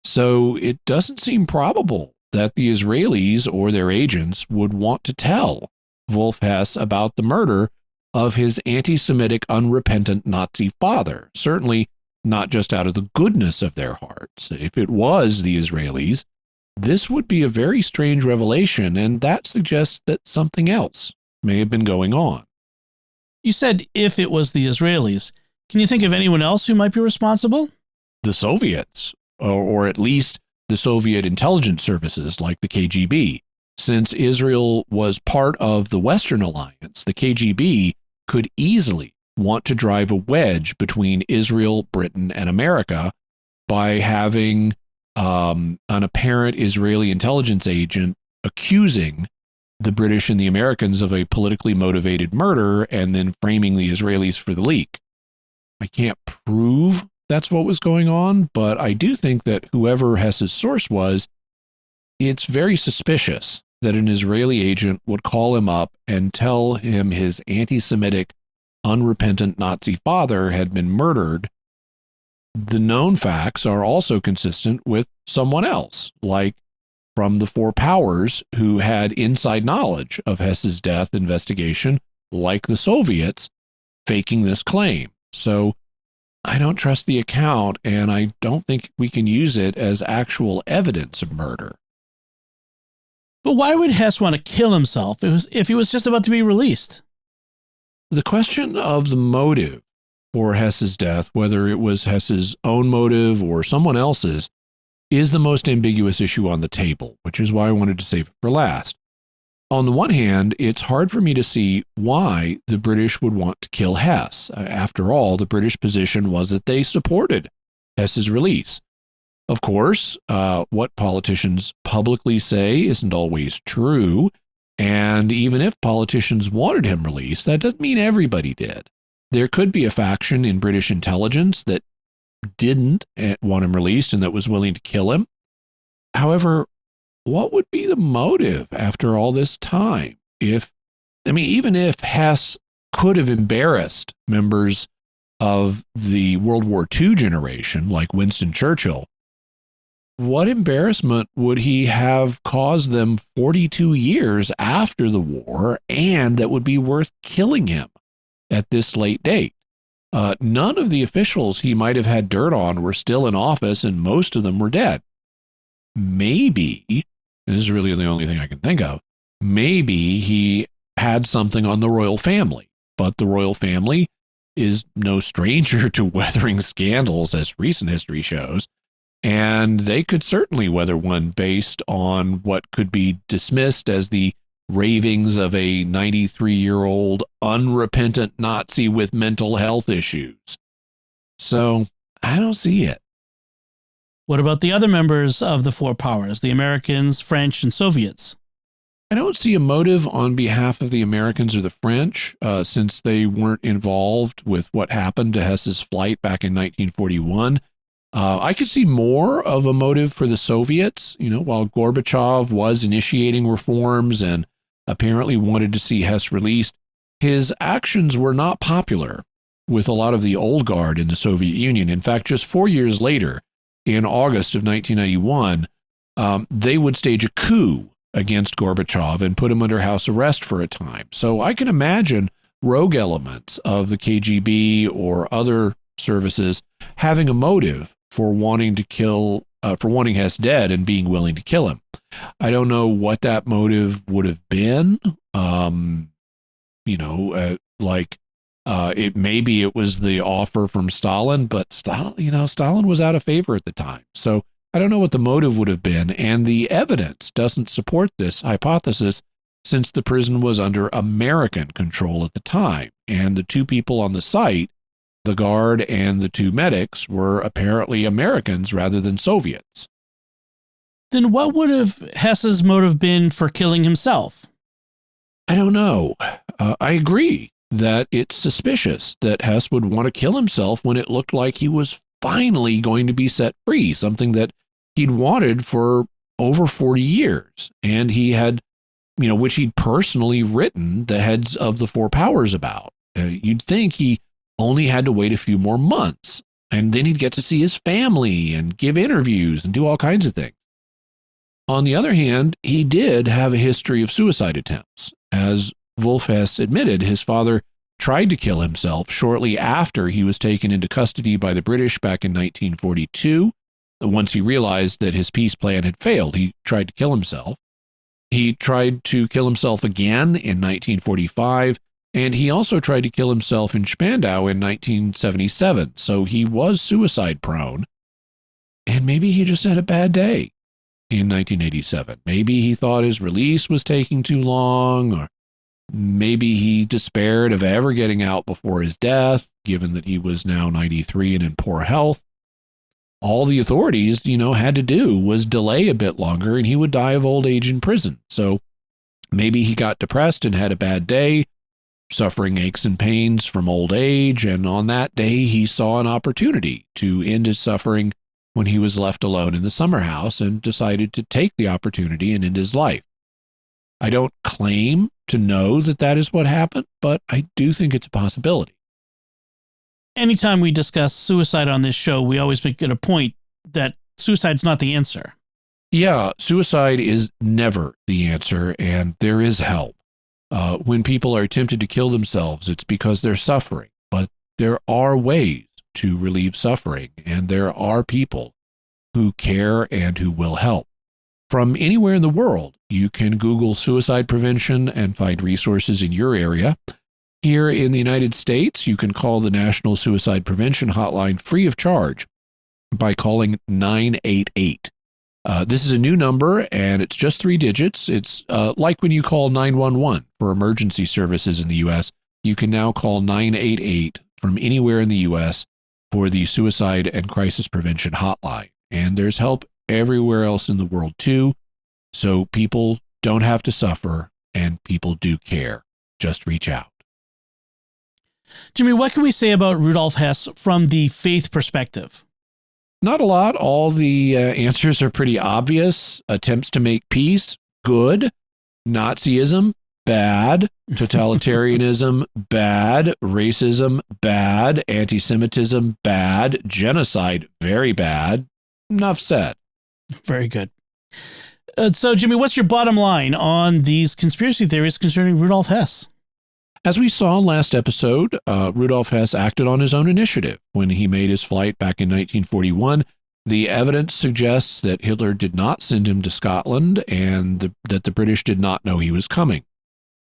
So it doesn't seem probable that the Israelis or their agents would want to tell Wolf Hess about the murder of his anti-Semitic unrepentant Nazi father, certainly not just out of the goodness of their hearts. If it was the Israelis, this would be a very strange revelation, and that suggests that something else may have been going on. You said if it was the Israelis. Can you think of anyone else who might be responsible? The Soviets, or at least the Soviet intelligence services like the KGB. Since Israel was part of the Western Alliance, the KGB could easily want to drive a wedge between Israel, Britain, and America by having an apparent Israeli intelligence agent accusing the British and the Americans of a politically motivated murder and then framing the Israelis for the leak. I can't prove that's what was going on, but I do think that whoever Hess's source was, it's very suspicious that an Israeli agent would call him up and tell him his anti-Semitic, unrepentant Nazi father had been murdered. The known facts are also consistent with someone else, like from the Four Powers, who had inside knowledge of Hess's death investigation, like the Soviets, faking this claim. So I don't trust the account, and I don't think we can use it as actual evidence of murder. But why would Hess want to kill himself if he was just about to be released? The question of the motive for Hess's death, whether it was Hess's own motive or someone else's, is the most ambiguous issue on the table, which is why I wanted to save it for last. On the one hand, it's hard for me to see why the British would want to kill Hess. After all, the British position was that they supported Hess's release. Of course, what politicians publicly say isn't always true, and even if politicians wanted him released, that doesn't mean everybody did. There could be a faction in British intelligence that didn't want him released and that was willing to kill him. However, what would be the motive after all this time? Even if Hess could have embarrassed members of the World War II generation, like Winston Churchill, what embarrassment would he have caused them 42 years after the war, and that would be worth killing him at this late date? None of the officials he might have had dirt on were still in office, and most of them were dead. Maybe, and this is really the only thing I can think of, maybe he had something on the royal family, but the royal family is no stranger to weathering scandals, as recent history shows, and they could certainly weather one based on what could be dismissed as the ravings of a 93-year-old unrepentant Nazi with mental health issues. So I don't see it. What about the other members of the Four Powers, the Americans, French, and Soviets? I don't see a motive on behalf of the Americans or the French, since they weren't involved with what happened to Hess's flight back in 1941. I could see more of a motive for the Soviets, while Gorbachev was initiating reforms and apparently wanted to see Hess released. His actions were not popular with a lot of the old guard in the Soviet Union. In fact, just 4 years later, in August of 1991, they would stage a coup against Gorbachev and put him under house arrest for a time. So I can imagine rogue elements of the KGB or other services having a motive for wanting Hess dead and being willing to kill him. I don't know what that motive would have been. Maybe it was the offer from Stalin, but Stalin was out of favor at the time. So I don't know what the motive would have been, and the evidence doesn't support this hypothesis since the prison was under American control at the time, and the two people on the site, the guard and the two medics, were apparently Americans rather than Soviets. Then what would have Hess's motive been for killing himself? I don't know. I agree that it's suspicious that Hess would want to kill himself when it looked like he was finally going to be set free, something that he'd wanted for over 40 years. And he had, which he'd personally written the heads of the Four Powers about. You'd think he only had to wait a few more months, and then he'd get to see his family and give interviews and do all kinds of things. On the other hand, he did have a history of suicide attempts. As Rudolph Hess admitted, his father tried to kill himself shortly after he was taken into custody by the British back in 1942. Once he realized that his peace plan had failed, he tried to kill himself. He tried to kill himself again in 1945, and he also tried to kill himself in Spandau in 1977. So he was suicide prone, and maybe he just had a bad day. in 1987. Maybe he thought his release was taking too long, or maybe he despaired of ever getting out before his death, given that he was now 93 and in poor health. All the authorities, had to do was delay a bit longer and he would die of old age in prison. So maybe he got depressed and had a bad day, suffering aches and pains from old age, and on that day he saw an opportunity to end his suffering when he was left alone in the summer house and decided to take the opportunity and end his life. I don't claim to know that that is what happened, but I do think it's a possibility. Anytime we discuss suicide on this show, we always make it a point that suicide's not the answer. Yeah, suicide is never the answer, and there is help. When people are tempted to kill themselves, it's because they're suffering, but there are ways to relieve suffering, and there are people who care and who will help. From anywhere in the world, you can Google suicide prevention and find resources in your area. Here in the United States, you can call the National Suicide Prevention Hotline free of charge by calling 988. This is a new number, and it's just 3 digits. It's like when you call 911 for emergency services in the U.S. You can now call 988 from anywhere in the U.S. for the Suicide and Crisis Prevention Hotline. And there's help everywhere else in the world, too. So people don't have to suffer, and people do care. Just reach out. Jimmy, what can we say about Rudolf Hess from the faith perspective? Not a lot. All the answers are pretty obvious. Attempts to make peace, good. Nazism, bad. Totalitarianism, bad. Racism, bad. Anti-Semitism, bad. Genocide, very bad. Enough said. Very good. So, Jimmy, what's your bottom line on these conspiracy theories concerning Rudolf Hess? As we saw in last episode, Rudolf Hess acted on his own initiative when he made his flight back in 1941. The evidence suggests that Hitler did not send him to Scotland and that the British did not know he was coming.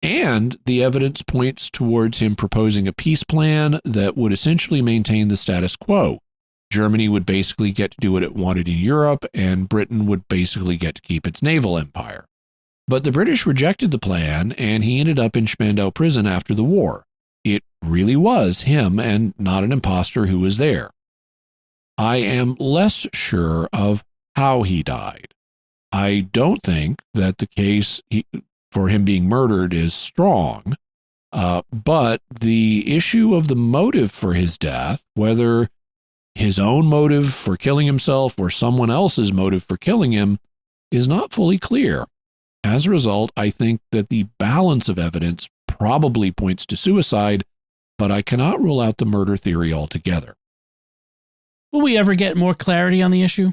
And the evidence points towards him proposing a peace plan that would essentially maintain the status quo. Germany would basically get to do what it wanted in Europe, and Britain would basically get to keep its naval empire. But the British rejected the plan, and he ended up in Spandau prison after the war. It really was him and not an impostor who was there. I am less sure of how he died. I don't think that the case for him being murdered is strong, but the issue of the motive for his death, whether his own motive for killing himself or someone else's motive for killing him, is not fully clear. As a result, I think that the balance of evidence probably points to suicide, but I cannot rule out the murder theory altogether. Will we ever get more clarity on the issue?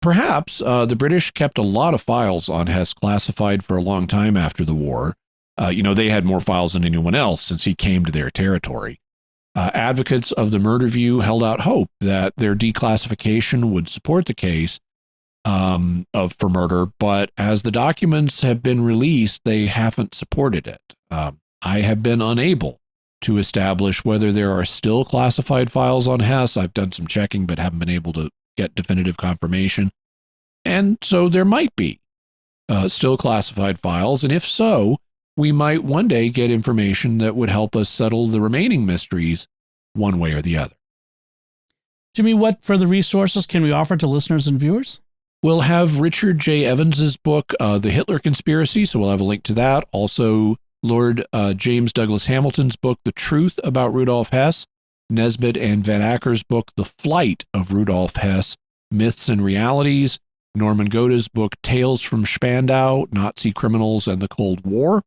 Perhaps. The British kept a lot of files on Hess classified for a long time after the war. They had more files than anyone else since he came to their territory. Advocates of the murder view held out hope that their declassification would support the case for murder, but as the documents have been released, they haven't supported it. I have been unable to establish whether there are still classified files on Hess. I've done some checking, but haven't been able to get definitive confirmation. And so there might be still classified files, and if so, we might one day get information that would help us settle the remaining mysteries one way or the other. Jimmy, what further resources can we offer to listeners and viewers? We'll have Richard J. Evans's book, The Hitler Conspiracy, so we'll have a link to that. Also, Lord James Douglas Hamilton's book, The Truth About Rudolf Hess, Nesbitt and Van Acker's book, The Flight of Rudolf Hess, Myths and Realities, Norman Goda's book, Tales from Spandau, Nazi Criminals and the Cold War,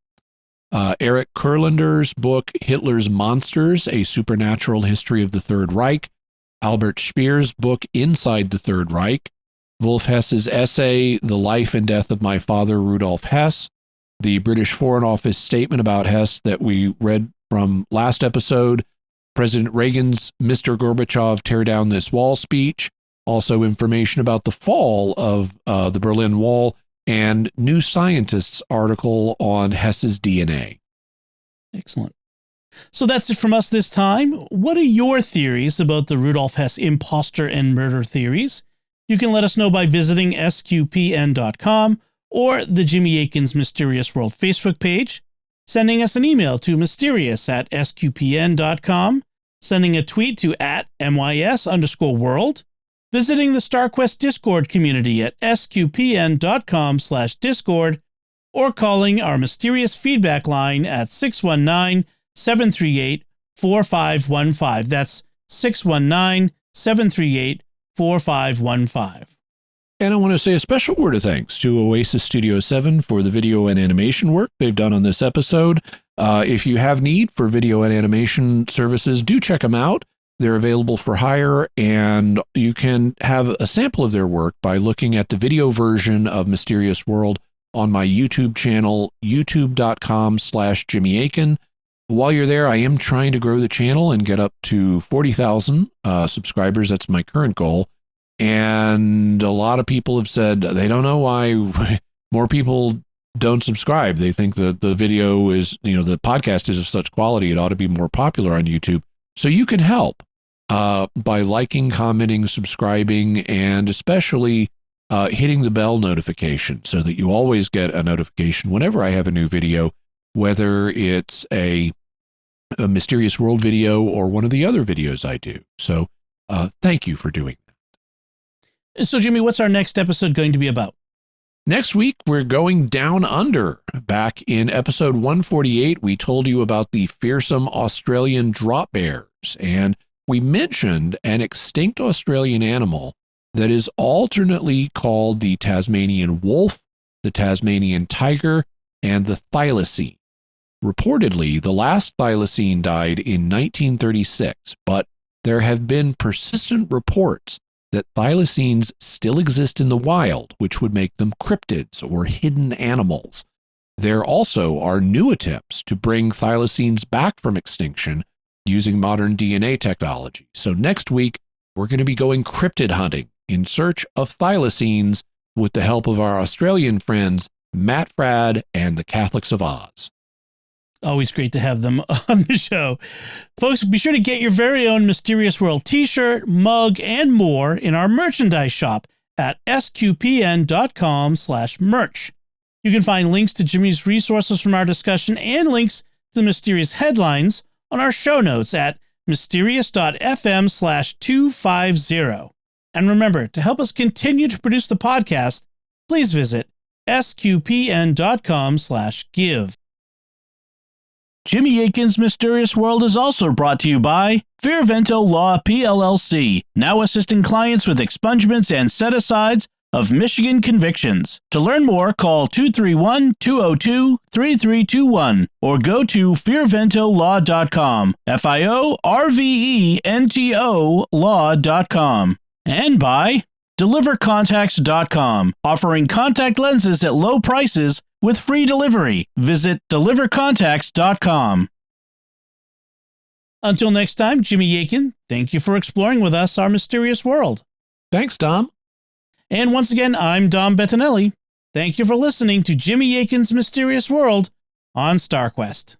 Eric Kurlander's book, Hitler's Monsters, A Supernatural History of the Third Reich, Albert Speer's book, Inside the Third Reich, Wolf Hess's essay, The Life and Death of My Father, Rudolf Hess, the British Foreign Office statement about Hess that we read from last episode, President Reagan's Mr. Gorbachev Tear Down This Wall speech, also information about the fall of the Berlin Wall, and New Scientist's article on Hess's DNA. Excellent. So that's it from us this time. What are your theories about the Rudolf Hess imposter and murder theories? You can let us know by visiting sqpn.com or the Jimmy Akin's Mysterious World Facebook page, sending us an email to mysterious@sqpn.com, sending a tweet to @mys_world, visiting the StarQuest Discord community at sqpn.com/discord, or calling our mysterious feedback line at 619-738-4515. That's 619-738-4515. And I want to say a special word of thanks to Oasis Studio 7 for the video and animation work they've done on this episode. If you have need for video and animation services, do check them out. They're available for hire, and you can have a sample of their work by looking at the video version of Mysterious World on my YouTube channel, youtube.com/Jimmy Akin. While you're there, I am trying to grow the channel and get up to 40,000 subscribers. That's my current goal. And a lot of people have said they don't know why more people don't subscribe. They think that the video is, the podcast is of such quality, it ought to be more popular on YouTube. So you can help by liking, commenting, subscribing, and especially hitting the bell notification so that you always get a notification whenever I have a new video, whether it's a Mysterious World video or one of the other videos I do. So thank you for doing that. So, Jimmy, what's our next episode going to be about? Next week, we're going down under. Back in episode 148, we told you about the fearsome Australian drop bears, and we mentioned an extinct Australian animal that is alternately called the Tasmanian wolf, the Tasmanian tiger, and the thylacine. Reportedly, the last thylacine died in 1936, but there have been persistent reports that thylacines still exist in the wild, which would make them cryptids or hidden animals. There also are new attempts to bring thylacines back from extinction using modern DNA technology. So next week, we're going to be going cryptid hunting in search of thylacines with the help of our Australian friends, Matt Frad and the Catholics of Oz. Always great to have them on the show. Folks, be sure to get your very own Mysterious World t-shirt, mug, and more in our merchandise shop at sqpn.com/merch. You can find links to Jimmy's resources from our discussion and links to the mysterious headlines on our show notes at mysterious.fm/250. And remember, to help us continue to produce the podcast, please visit sqpn.com/give. Jimmy Akin's Mysterious World is also brought to you by Fearvento Law PLLC, now assisting clients with expungements and set-asides of Michigan convictions. To learn more, call 231-202-3321 or go to fearventolaw.com, FIORVENTO law.com. And by DeliverContacts.com, offering contact lenses at low prices with free delivery. Visit DeliverContacts.com. Until next time, Jimmy Akin, thank you for exploring with us our mysterious world. Thanks, Dom. And once again, I'm Dom Bettinelli. Thank you for listening to Jimmy Akin's Mysterious World on StarQuest.